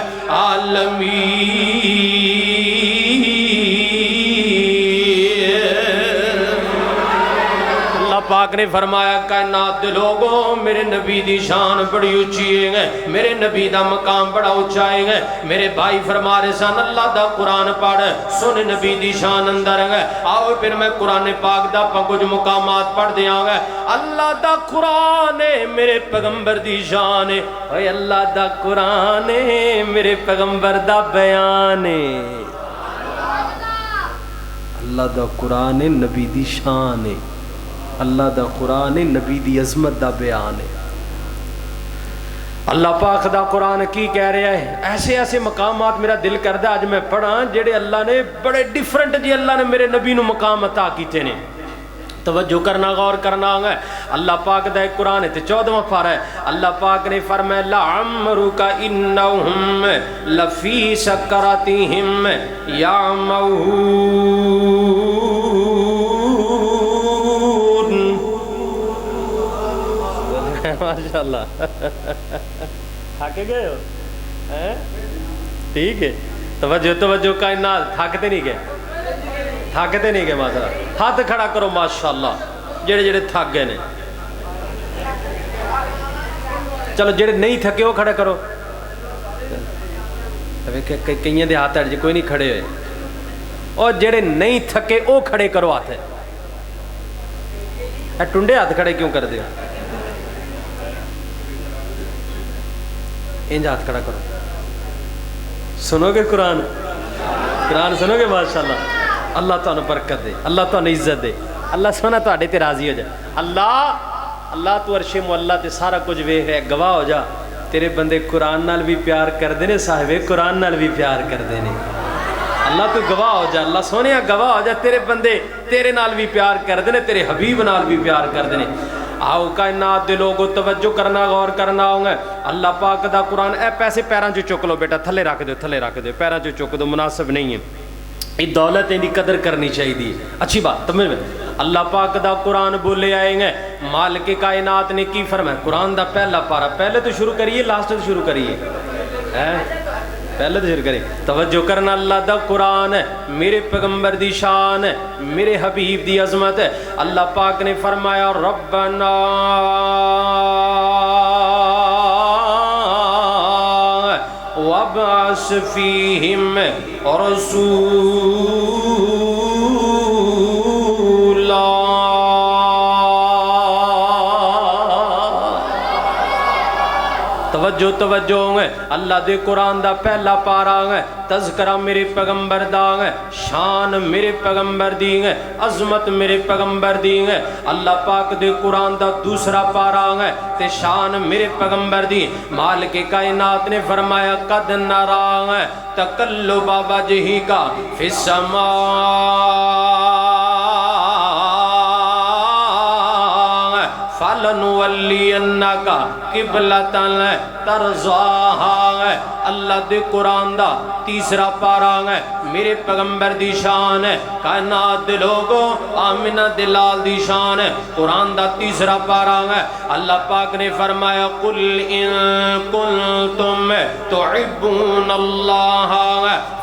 S1: پاک نے فرمایا کائنات دے لوگوں میرے نبی دی شان بڑی اچھی ہے میرے نبی دا مقام بڑا اچھا ہے میرے بھائی فرما رہے سن اللہ دا قرآن پڑھ سن نبی دی شان اندر ہے آؤ پھر میں قرآن پاک دا کچھ مقامات پڑھ دیاں گا اللہ دا قرآن میرے پیغمبر دی شان ہے اے اللہ دا قرآن میرے پیغمبر دا بیان ہے اللہ دا قرآن نبی دی شان ہے اللہ دا قرآن نبی دی عظمت دا بیان ہے اللہ پاک دا قرآن کی کہہ رہا ہے، ایسے ایسے مقامات میرا دل کردہ آج میں پڑھا جڑے اللہ نے بڑے ڈیفرنٹ جی اللہ نے میرے نبی نو مقام عطا کیتے نے. توجہ کرنا غور کرنا ہے. اللہ پاک دا ایک قرآن ہے 14واں پارہ ہے. اللہ پاک نے فرمایا لعمرک انہم لفی سکرتہم یعمہون. ماشاءاللہ تھک گئے ہو ٹھیک ہے. توجہ توجہ کائنات تھکتے نہیں گئے تھکتے نہیں گئے ماشاءاللہ. ہاتھ کھڑا کرو ماشاءاللہ جڑے جڑے تھک گئے نے. چلو جڑے نہیں تھکے وہ کھڑا کرو. کئیاں دے ہاتھ جی کوئی نہیں کھڑے ہوئے. اور جڑے نہیں تھکے وہ کھڑے کرو ہاتھ. ٹنڈے ہاتھ کھڑے کیوں کر دے؟ انج ہاتھ کھڑا کرو. سنو گے قرآن؟ قرآن سنو گے ماشاءاللہ. اللہ تانوں برکت دے, اللہ تانوں عزت دے, اللہ سونا تہاڈے تے راضی ہو جائے. اللہ تو عرش معلا تے سارا کچھ ویکھ رہا, گواہ ہو جا تیرے بندے قرآن نال بھی پیار کردے نے, صاحب قرآن نال بھی پیار کردے نے. اللہ تو گواہ ہو جا, اللہ سونے گواہ ہو جا تیرے بندے تیرے نال بھی پیار کردے نے, تیرے حبیب نال بھی پیار کردے نے. آؤ کائنات دے لوگوں توجہ کرنا غور کرنا ہوگا. اللہ پاک دا قرآن اے پیسے پیراں چ چک لو بیٹا, تھلے رکھ دو, تھلے رکھ دو, پیراں چ چک دو, مناسب نہیں ہے. یہ دولت دی قدر کرنی چاہیے, اچھی بات سمجھ میں. اللہ پاک دا قرآن بولے آئیں گے. مالک کائنات نے کی فرمایا؟ قرآن دا پہلا پارا, پہلے تو شروع کریے لاسٹ تو شروع کریے, پہلے تو شروع کریے. توجہ کرنا, اللہ دا قرآن ہے, میرے پیغمبر دی شان ہے, میرے حبیب دی عظمت ہے. اللہ پاک نے فرمایا ربنا وابعث فیہم رسولا. توجہ توجہ ہے. اللہ دے قرآن دا پہلا پارا ہے, تذکرہ میرے پیغمبر دا ہے, شان میرے پیغمبر دی ہے, عظمت میرے پیغمبر دی ہے. اللہ پاک دے قرآن دا دوسرا پارا ہے تے شان میرے پیغمبر دی. مالک کائنات نے فرمایا قد نرا ہے تقلب وجہک فی السماء فلنولینک قبلۃ ترضاہا. اللہ دے قرآن دا تیسرا پارا ہے, میرے پیغمبر دی شان ہے, کائنات دے لوگوں آمنہ دلال دی شان ہے. قرآن دا تیسرا پارا ہے. اللہ پاک نے فرمایا قل ان کنتم تحبون اللہ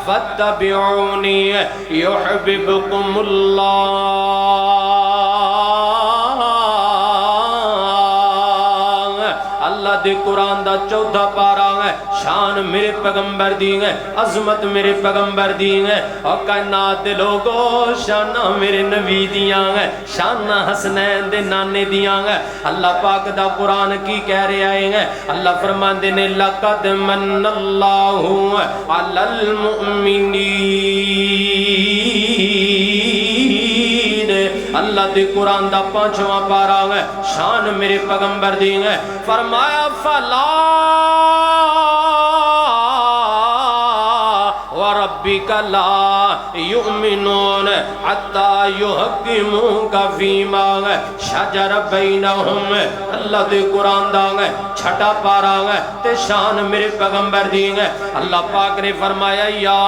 S1: فاتبعونی یحببکم اللہ. اللہ دے قرآن دا چوتھا پارا ہے, شان میرے پیغمبر دی ہے, عظمت میرے پیغمبر دی ہے. اور کائنات دے لوگوں شانہ میرے نبی دیاں ہیں, شانہ حسنین دے نانے دیاں ہیں. اللہ پاک دا قرآن کی کہہ رہے آئے ہیں. اللہ فرماندے نے لقد من اللہ علی المؤمنین. اللہ دے قرآن دا پانچواں پارا ہے, شان میرے پیغمبر دی ہے. فرمایا فلا وربک لا یؤمنون حتی یحکموک فیما شجر بینہم. اللہ دے قرآن دا ہے چھٹا پارا ہے تے شان میرے پیغمبر دی ہے. اللہ پاک نے فرمایا یا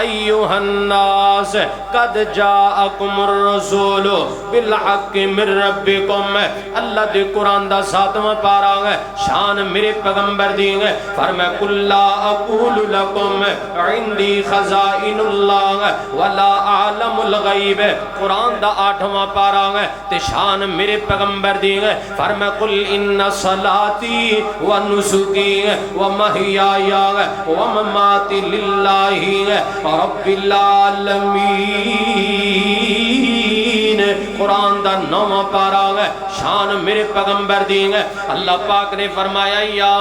S1: ایوہ الناس قد جاءکم الرسول بالحق من ربکم. اللہ دے قرآن دا ساتواں پارا ہے, شان میرے پیغمبر دی ہے. فرمایا قل لا اقول لکم عندی خزائن اللہ ولا اعلم الغیب. قرآن دا آٹھواں پارا ہے تے شان میرے پیغمبر دی ہے. فرمایا قل ان صلاتی ونسکی ومحیائی ومماتی للہ رب العالمین. قرآن دا نواں پارا ہے, شان میرے پیغمبر دی ہے. اللہ پاک نے فرمایا یا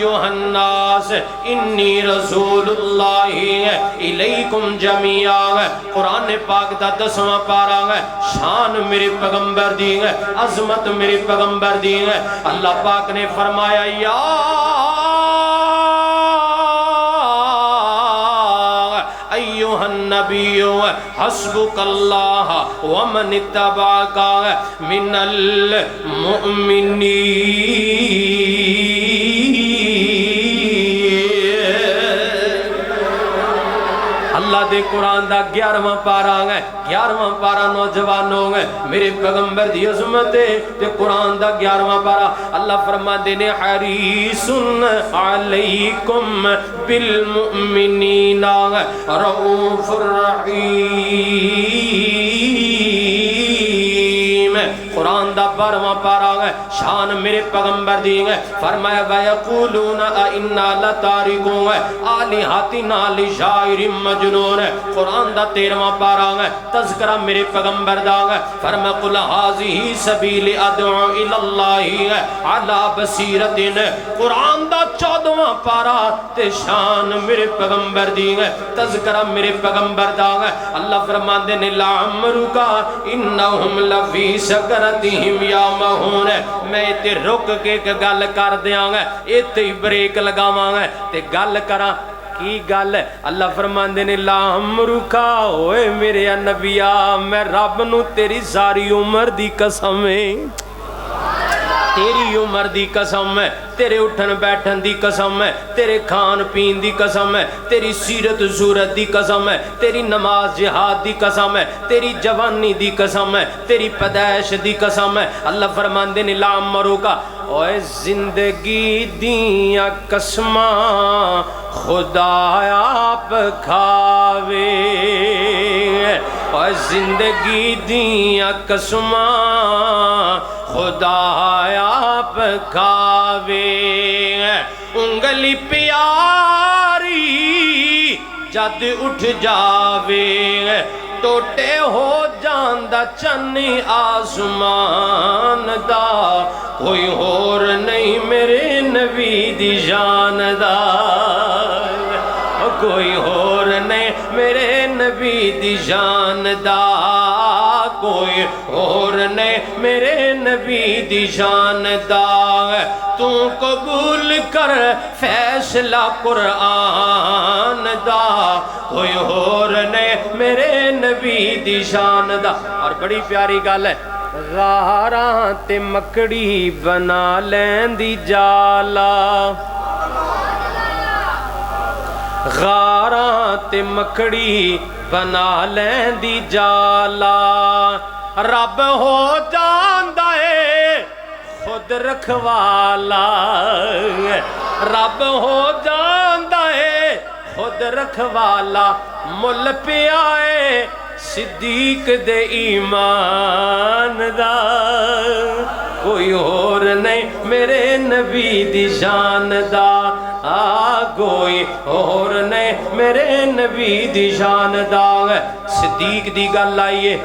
S1: ایھا الناس انی رسول اللہ الیکم جمیعا. قرآن پاک دا 10واں پارہ ہے. شان میرے پیغمبر دی ہے, عظمت میرے پیغمبر دی ہے. اللہ پاک نے فرمایا یا ایھا النبی حسبک اللہ ومن اتبعک من المؤمنین. اللہ دے قرآن دا 11واں پارہ ہے. 11واں پارہ نوجوانوں ہے, میرے پیغمبر دی عظمت ہے تے قرآن دا 11واں پارہ. اللہ فرماندے نے حریص علیکم بالمؤمنین رؤوف الرحیم. قرآن دا 12واں پارہ ہے. شان میرے پیغمبر دی ہے. فرمایا وَيَقُولُونَ أَإِنَّا لَتَارِكُونَ آلِهَتِنَا لِشَاعِرٍ مَجْنُونٍ. قرآن دا 13واں پارہ ہے. تذکرہ میرے پیغمبر دا ہے. فرمایا قُلْ هَٰذِهِ سَبِيلِي أَدْعُو إِلَى اللَّهِ عَلَىٰ بَصِيرَةٍ. قرآن دا 14واں پارہ تے شان میرے پیغمبر دی ہے. تذکرہ میرے پیغمبر دا ہے. اللہ فرماندے نے لَعَمْرُكَ إِنَّهُمْ لَفِي سَكْرَتِهِمْ يَعْمَهُونَ. میں تے رک کے گل کر دیاں گا, ایتھے ہی بریک لگاواں گا تے گل کراں. کی گل ہے؟ اللہ فرماندے نے لَعَمْرُكَ اوے میرے نبیا میں رب نو تیری ساری عمر دی قسم ہے, تیری عمر دی قسم ہے, تیرے اٹھن بیٹھن دی قسم ہے, تیرے کھان پین دی قسم ہے, تیری سیرت صورت دی قسم ہے, تیری نماز جہاد دی قسم ہے, تیری جوانی دی قسم ہے, تیری پیدائش دی قسم ہے. اللہ فرماندے نے لَعَمْرُكَ اوے زندگی دیاں قسماں خدا آپ کھاوے. اوے زندگی دیاں قسماں خدا آپ کھاوے. انگلی پیاری جد اٹھ جاوے, ٹوٹے ہو جاندہ چنی آسمان دا, کوئی اور نہیں میرے نبی دی جان دا, کوئی اور نہیں میرے نبی دی جان دا, کوئی اور نہیں میرے نبی دی جان دا. تو قبول کر فیصلہ قرآن دا, کوئی اور نہیں میرے نبی دی شان دا. اور بڑی پیاری گل ہے, غاراں تے مکڑی بنا لیندی جالا, غاراں تے مکڑی بنا لیندی جالا. رب ہو جاندا ہے خود رکھوالا, رب ہو جاندا ہے خود رکھوالا. مل پیا ہے صدیق دے ایمان دا, کوئی اور نہیں میرے نبی دی شان دا, کوئی اور نہیں میرے نبی دی شان دا. صدیق دی گل آئیے,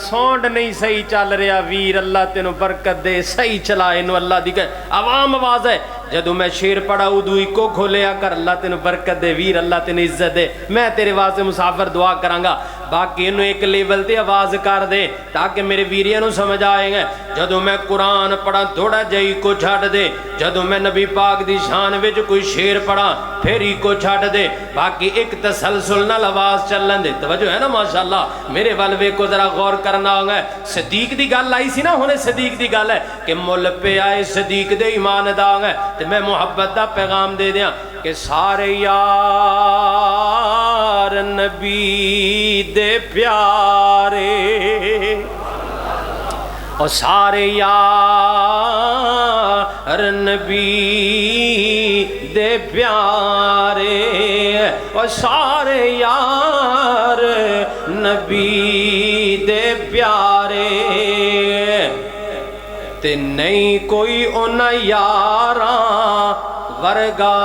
S1: سونڈ نہیں صحیح چل رہا ویر اللہ تینوں برکت دے, صحیح چلا انو اللہ دی کہ عوام آواز ہے. جدو میں شیر پڑھا ادو ہی کو کھولیا کر, اللہ تینوں برکت دے ویر, اللہ تینوں عزت دے. میں تیرے واسطے مسافر دعا کرانگا, باقی انہوں ایک لیول تے آواز کر دے تاکہ میرے ویریاں نو سمجھ آئیں گے. جدو میں قرآن پڑھا تھوڑا جائی کو چھاڑ دے, جدو میں نبی پاک دی شان وچ کوئی شیر پڑھا پھر ہی کو چھاڑ دے, باقی ایک تسلسل نال آواز چلن دے. توجہ ہے نا ماشاءاللہ, میرے والوے کو ذرا غور کرنا ہوگا. صدیق دی گل آئی سی نا, ہونے صدیق دی گل ہے کہ مل پہ آئے صدیق دے ایمان دا ہے. تے میں محبت دا پیغام دے دیاں کہ سارے یار نبی دے پیارے, اور سارے یار نبی دے پیارے, اور سارے یار نبی دے پیارے. تے نہیں کوئی انہ یاراں ورگا,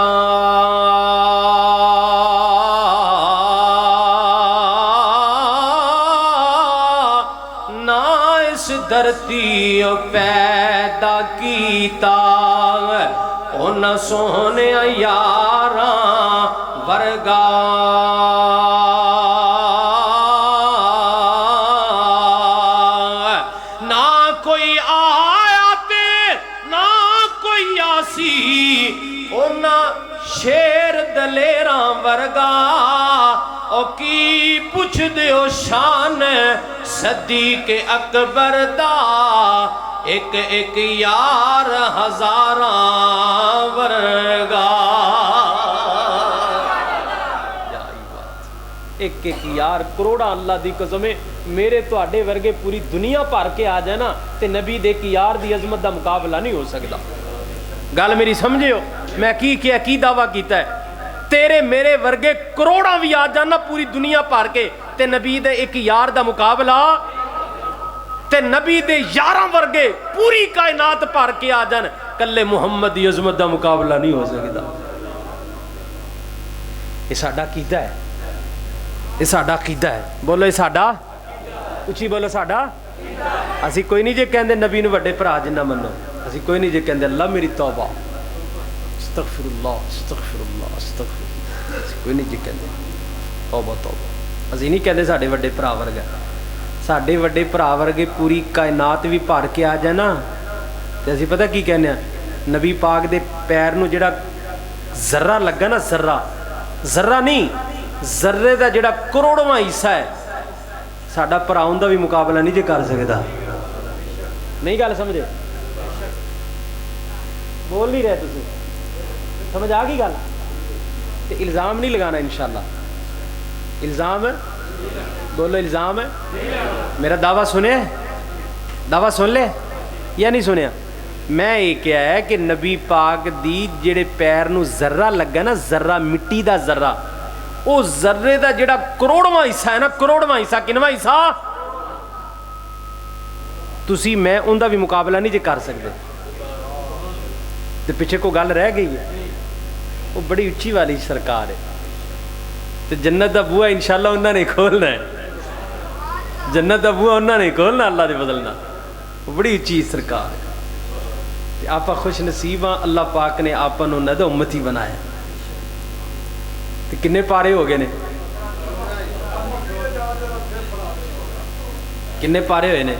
S1: نہ اس دھرتی پیدا کیتا, اونا سونے یاراں ورگا نہ کوئی آیا تے نہ کوئی آسی اونا شیر دلیراں ورگا او کی پوچھ دیو شان صدیق اکبر دا ایک ایک یار ہزاراں ورگا ایک ایک یار کروڑا اللہ دی قسم میرے تو آڈے ورگے پوری دنیا پار کے آ جائے نا تے نبی دے ایک یار دی عظمت دا مقابلہ نہیں ہو سکتا گل میری سمجھے ہو میں کی دعویٰ کیتا ہے تیرے میرے ورگے کروڑا بھی آ جانا پوری دنیا پار کے تے نبی دے ایک یار دا مقابلہ تے نبی دے یاراں ورگے پوری کائنات پار کے آ جان کلے محمد دی عظمت دا مقابلہ نہیں ہو سکتا یہ ساڈا عقیدہ ہے یہ ساڈا عقیدہ ہے بولو یہ ساڈا اچھی بولو ساڈا اسی کوئی نہیں جے کہندے نبی نو وڈے بھرا جنہ منو اسی کوئی نہیں جے کہندے اللہ میری توبہ استغفر اللہ استغفر اللہ استغفر اللہ اسی کوئی نہیں جے کہندے توبہ توبہ اسی نہیں کہندے ساڈے وڈے بھرا ورگا ساڈے وڈے بھرا ورگے پوری کائنات بھی بھر کے آ جائے نا تے اسی پتہ کی کہنے نبی پاک دے پیر نو جڑا ذرہ لگا نا ذرہ نہیں ذرے دا جڑا کروڑواں حصہ ہے ساڈا بھراؤں دا بھی مقابلہ نہیں جے کر سکدا نہیں گل سمجھے بول نہیں رہے تسی سمجھ آ گئی گل تے الزام نہیں لگانا انشاءاللہ الزام ہے بولو الزام ہے میرا دعویٰ سنے دعویٰ سن لے یا نہیں سنیا میں یہ کیا ہے کہ نبی پاک دی جڑے پیر نو ذرہ لگا نا ذرہ مٹی دا ذرہ او ذرے دا جڑا کروڑواں حصہ ہے نا کروڑواں حصہ کنواں حصہ تسی میں ان دا بھی مقابلہ نہیں جے کر سکتے تے پیچھے کو گل رہ گئی ہے وہ بڑی اچھی والی سرکار ہے تے جنت دا بوہا انشاءاللہ انہاں نے کھولنا ہے جنت دا بوہا انہاں نے کھولنا اللہ دے بدلنا وہ بڑی اچھی سرکار ہے تے آپا خوش نصیب ہاں اللہ پاک نے آپا نو نہ دا امتی بنایا تے کنے پارے ہو گئے نے کنے پارے ہوئے نے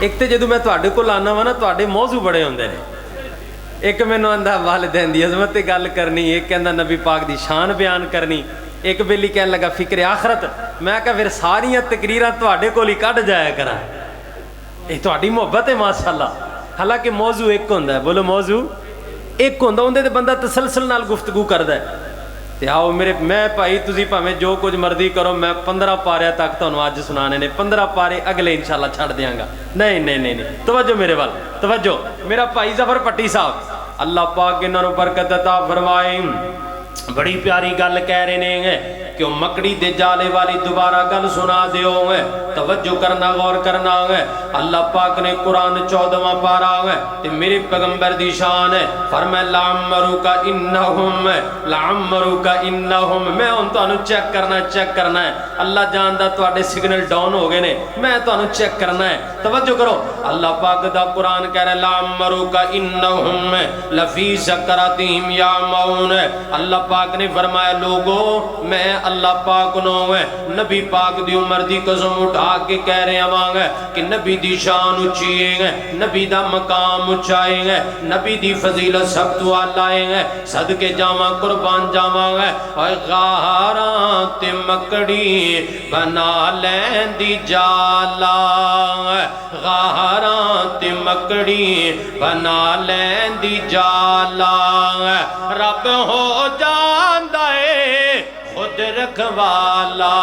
S1: ایک تے جدو میں تواڈے کول آنا وا نا تواڈے موضوع بڑے ہوندے نے ایک مینوں آندا والدین دی عظمت تے گل کرنی ایک کہندا نبی پاک دی شان بیان کرنی ایک بیلی کہن لگا فکر آخرت میں کہا پھر ساریاں تقریراں تواڈے کول ہی کڈ جایا کراں اے تواڈی محبت ہے ماشاءاللہ حالانکہ موضوع ایک ہوندا ہے بولو موضوع ایک ہوندا اوندے تے بندہ تسلسل نال گفتگو کردا ہے تے آؤ میرے میں بھائی تسی بھاویں جو کچھ مرضی کرو میں 15 پاریاں تک تانوں اج سنانے نے 15 پارے اگلے انشاءاللہ چھڑ دیاں گا نہیں توجہ میرے وال توجہ میرا بھائی ظفر پٹی صاحب اللہ پاک انہاں نوں برکت عطا فرمائے بڑی پیاری گل کہہ رہے ہیں کہ مکڑی دے جالے والی دوبارہ گل سنا دیو ہے توجہ کرنا غور کرنا ہے اللہ پاک نے قرآن 14واں پارا ہے تے میرے پیغمبر دی شان ہے فرمایا لعمرک انہم میں ان تانوں چیک کرنا ہے اللہ جاندا تواڈے سگنل ڈاؤن ہو گئے نے میں تانوں چیک کرنا ہے توجہ کرو اللہ پاک دا قرآن کہہ رہا ہے لعمرک انہم لفی سکراتہم یعمہون اللہ پاک نے فرمایا لوگو میں اللہ پاک نو ہے نبی پاک دی عمر دی قسم اٹھا کے کہہ رہے ہیں کہ نبی دی شان اچھی ہے نبی دا مقام اچھائے ہیں نبی دی فضیلت سب تو آلائے ہیں صدقے جاواں قربان جاواں ہے اور غاراں تے مکڑی بنا لین دی جالا غاراں تے مکڑی بنا لین دی جالا رب ہو جاندا ہے خود رکھوالا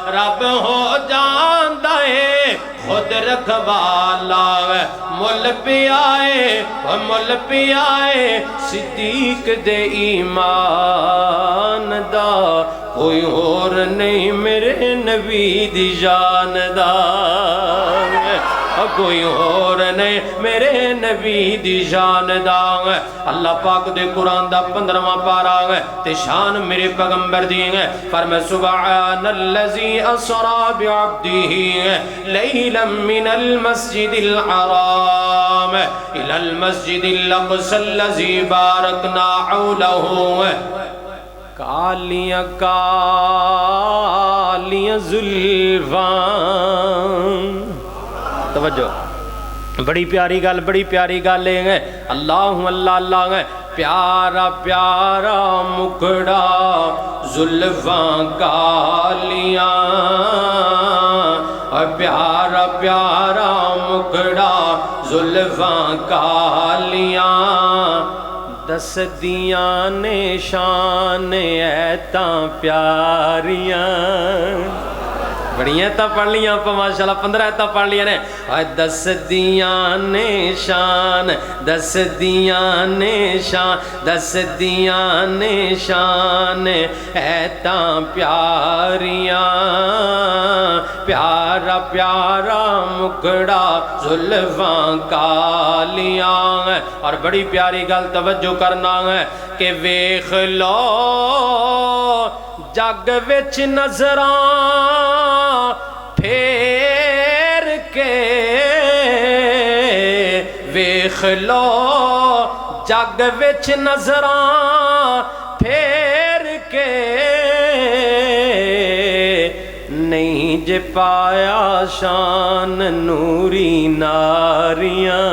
S1: رب ہو جاندا ہے خود رکھوالا مل پیائے صدیق دے ایمان دا کوئی اور نہیں میرے نبی دی جان دا کوئی اور نہیں میرے نبی دی شان دا اللہ پاک دے قرآن دا 15واں پارا تے شان میرے پیغمبر دی فرمائے سبحان الذی اسرا بعبدہ لیلا من المسجد الحرام الى المسجد الاقصى الذي باركنا حوله کالیاں کالیاں زلفان توجہ بڑی پیاری گل ہے اللہ اللہ اللہ پیارا پیارا مکڑا زلفاں کالیاں پیارا پیارا مکڑا زلفاں کالیاں دس دیاں نے شان ایتاں پیاریاں بڑی ایتاں پڑھ لیاں پا ماشاءاللہ 15 ایتاں پڑھ لیاں نے دس دیاں نے شان دس دیاں نے شان دس دیاں نے شان ایتاں پیاریاں پیارا پیارا مکڑا زلفاں کالیاں اور بڑی پیاری گل توجہ کرنا ہے کہ ویکھ لو جگ وچ نظراں پھیر کے ویکھ لو جگ وچ نظراں پھیر کے نہیں جے پایا شان نوری ناریاں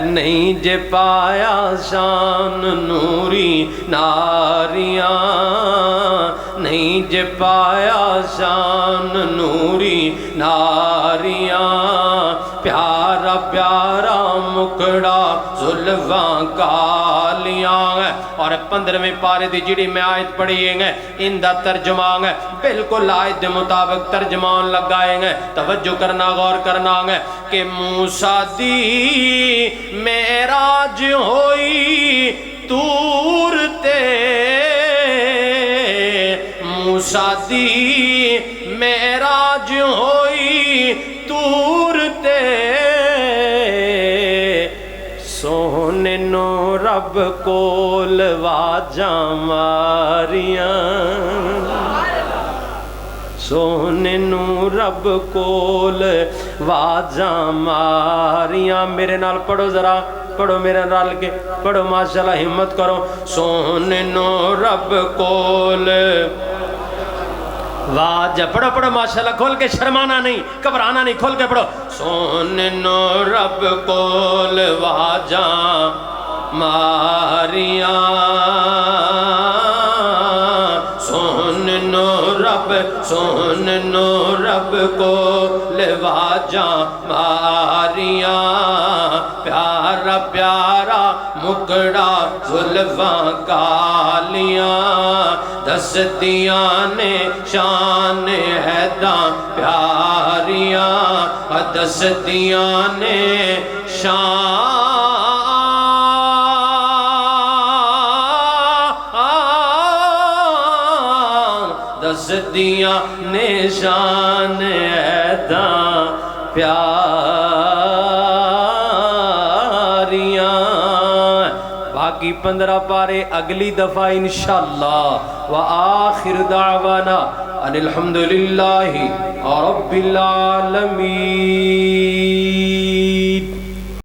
S1: نہیں جے پایا شان نوری ناریاں نہیں جے پایا شان نوری ناریاں پیارا پیارا مکڑا زلفاں کالیاں اور 15ویں پارے دی جڑی میں آیت پڑھی ہے ان دا ترجمہ ہے بالکل آیت دے مطابق ترجمان لگائیں گے توجہ کرنا غور کرنا ہے کہ موسیٰ دی معراج ہوئی طور تے موسیٰ دی معراج ہوئی طور تے سونے نو رب کول واجاں ماریاں سونے نو رب کول واجاں ماریاں میرے نال پڑھو ذرا پڑھو میرے نال کے پڑھو ماشاءاللہ ہمت کرو سونے نو رب کول واجاں پڑھو پڑھو ماشاءاللہ کھول کے شرمانا نہیں گھبرانا نہیں کھول کے پڑھو سونے نو رب کول واجاں ماریاں سن نو رب کو لواجاں ماریاں پیارا پیارا مکڑا زلفاں کالیاں دس دیاں نے شان ایداں پیاریاں دس دیاں نے شان دس دیاں نشان ایداں پیاریاں باقی 15 پارے اگلی دفعہ انشاءاللہ وآخر دعوانا ان الحمدللہ رب العالمین.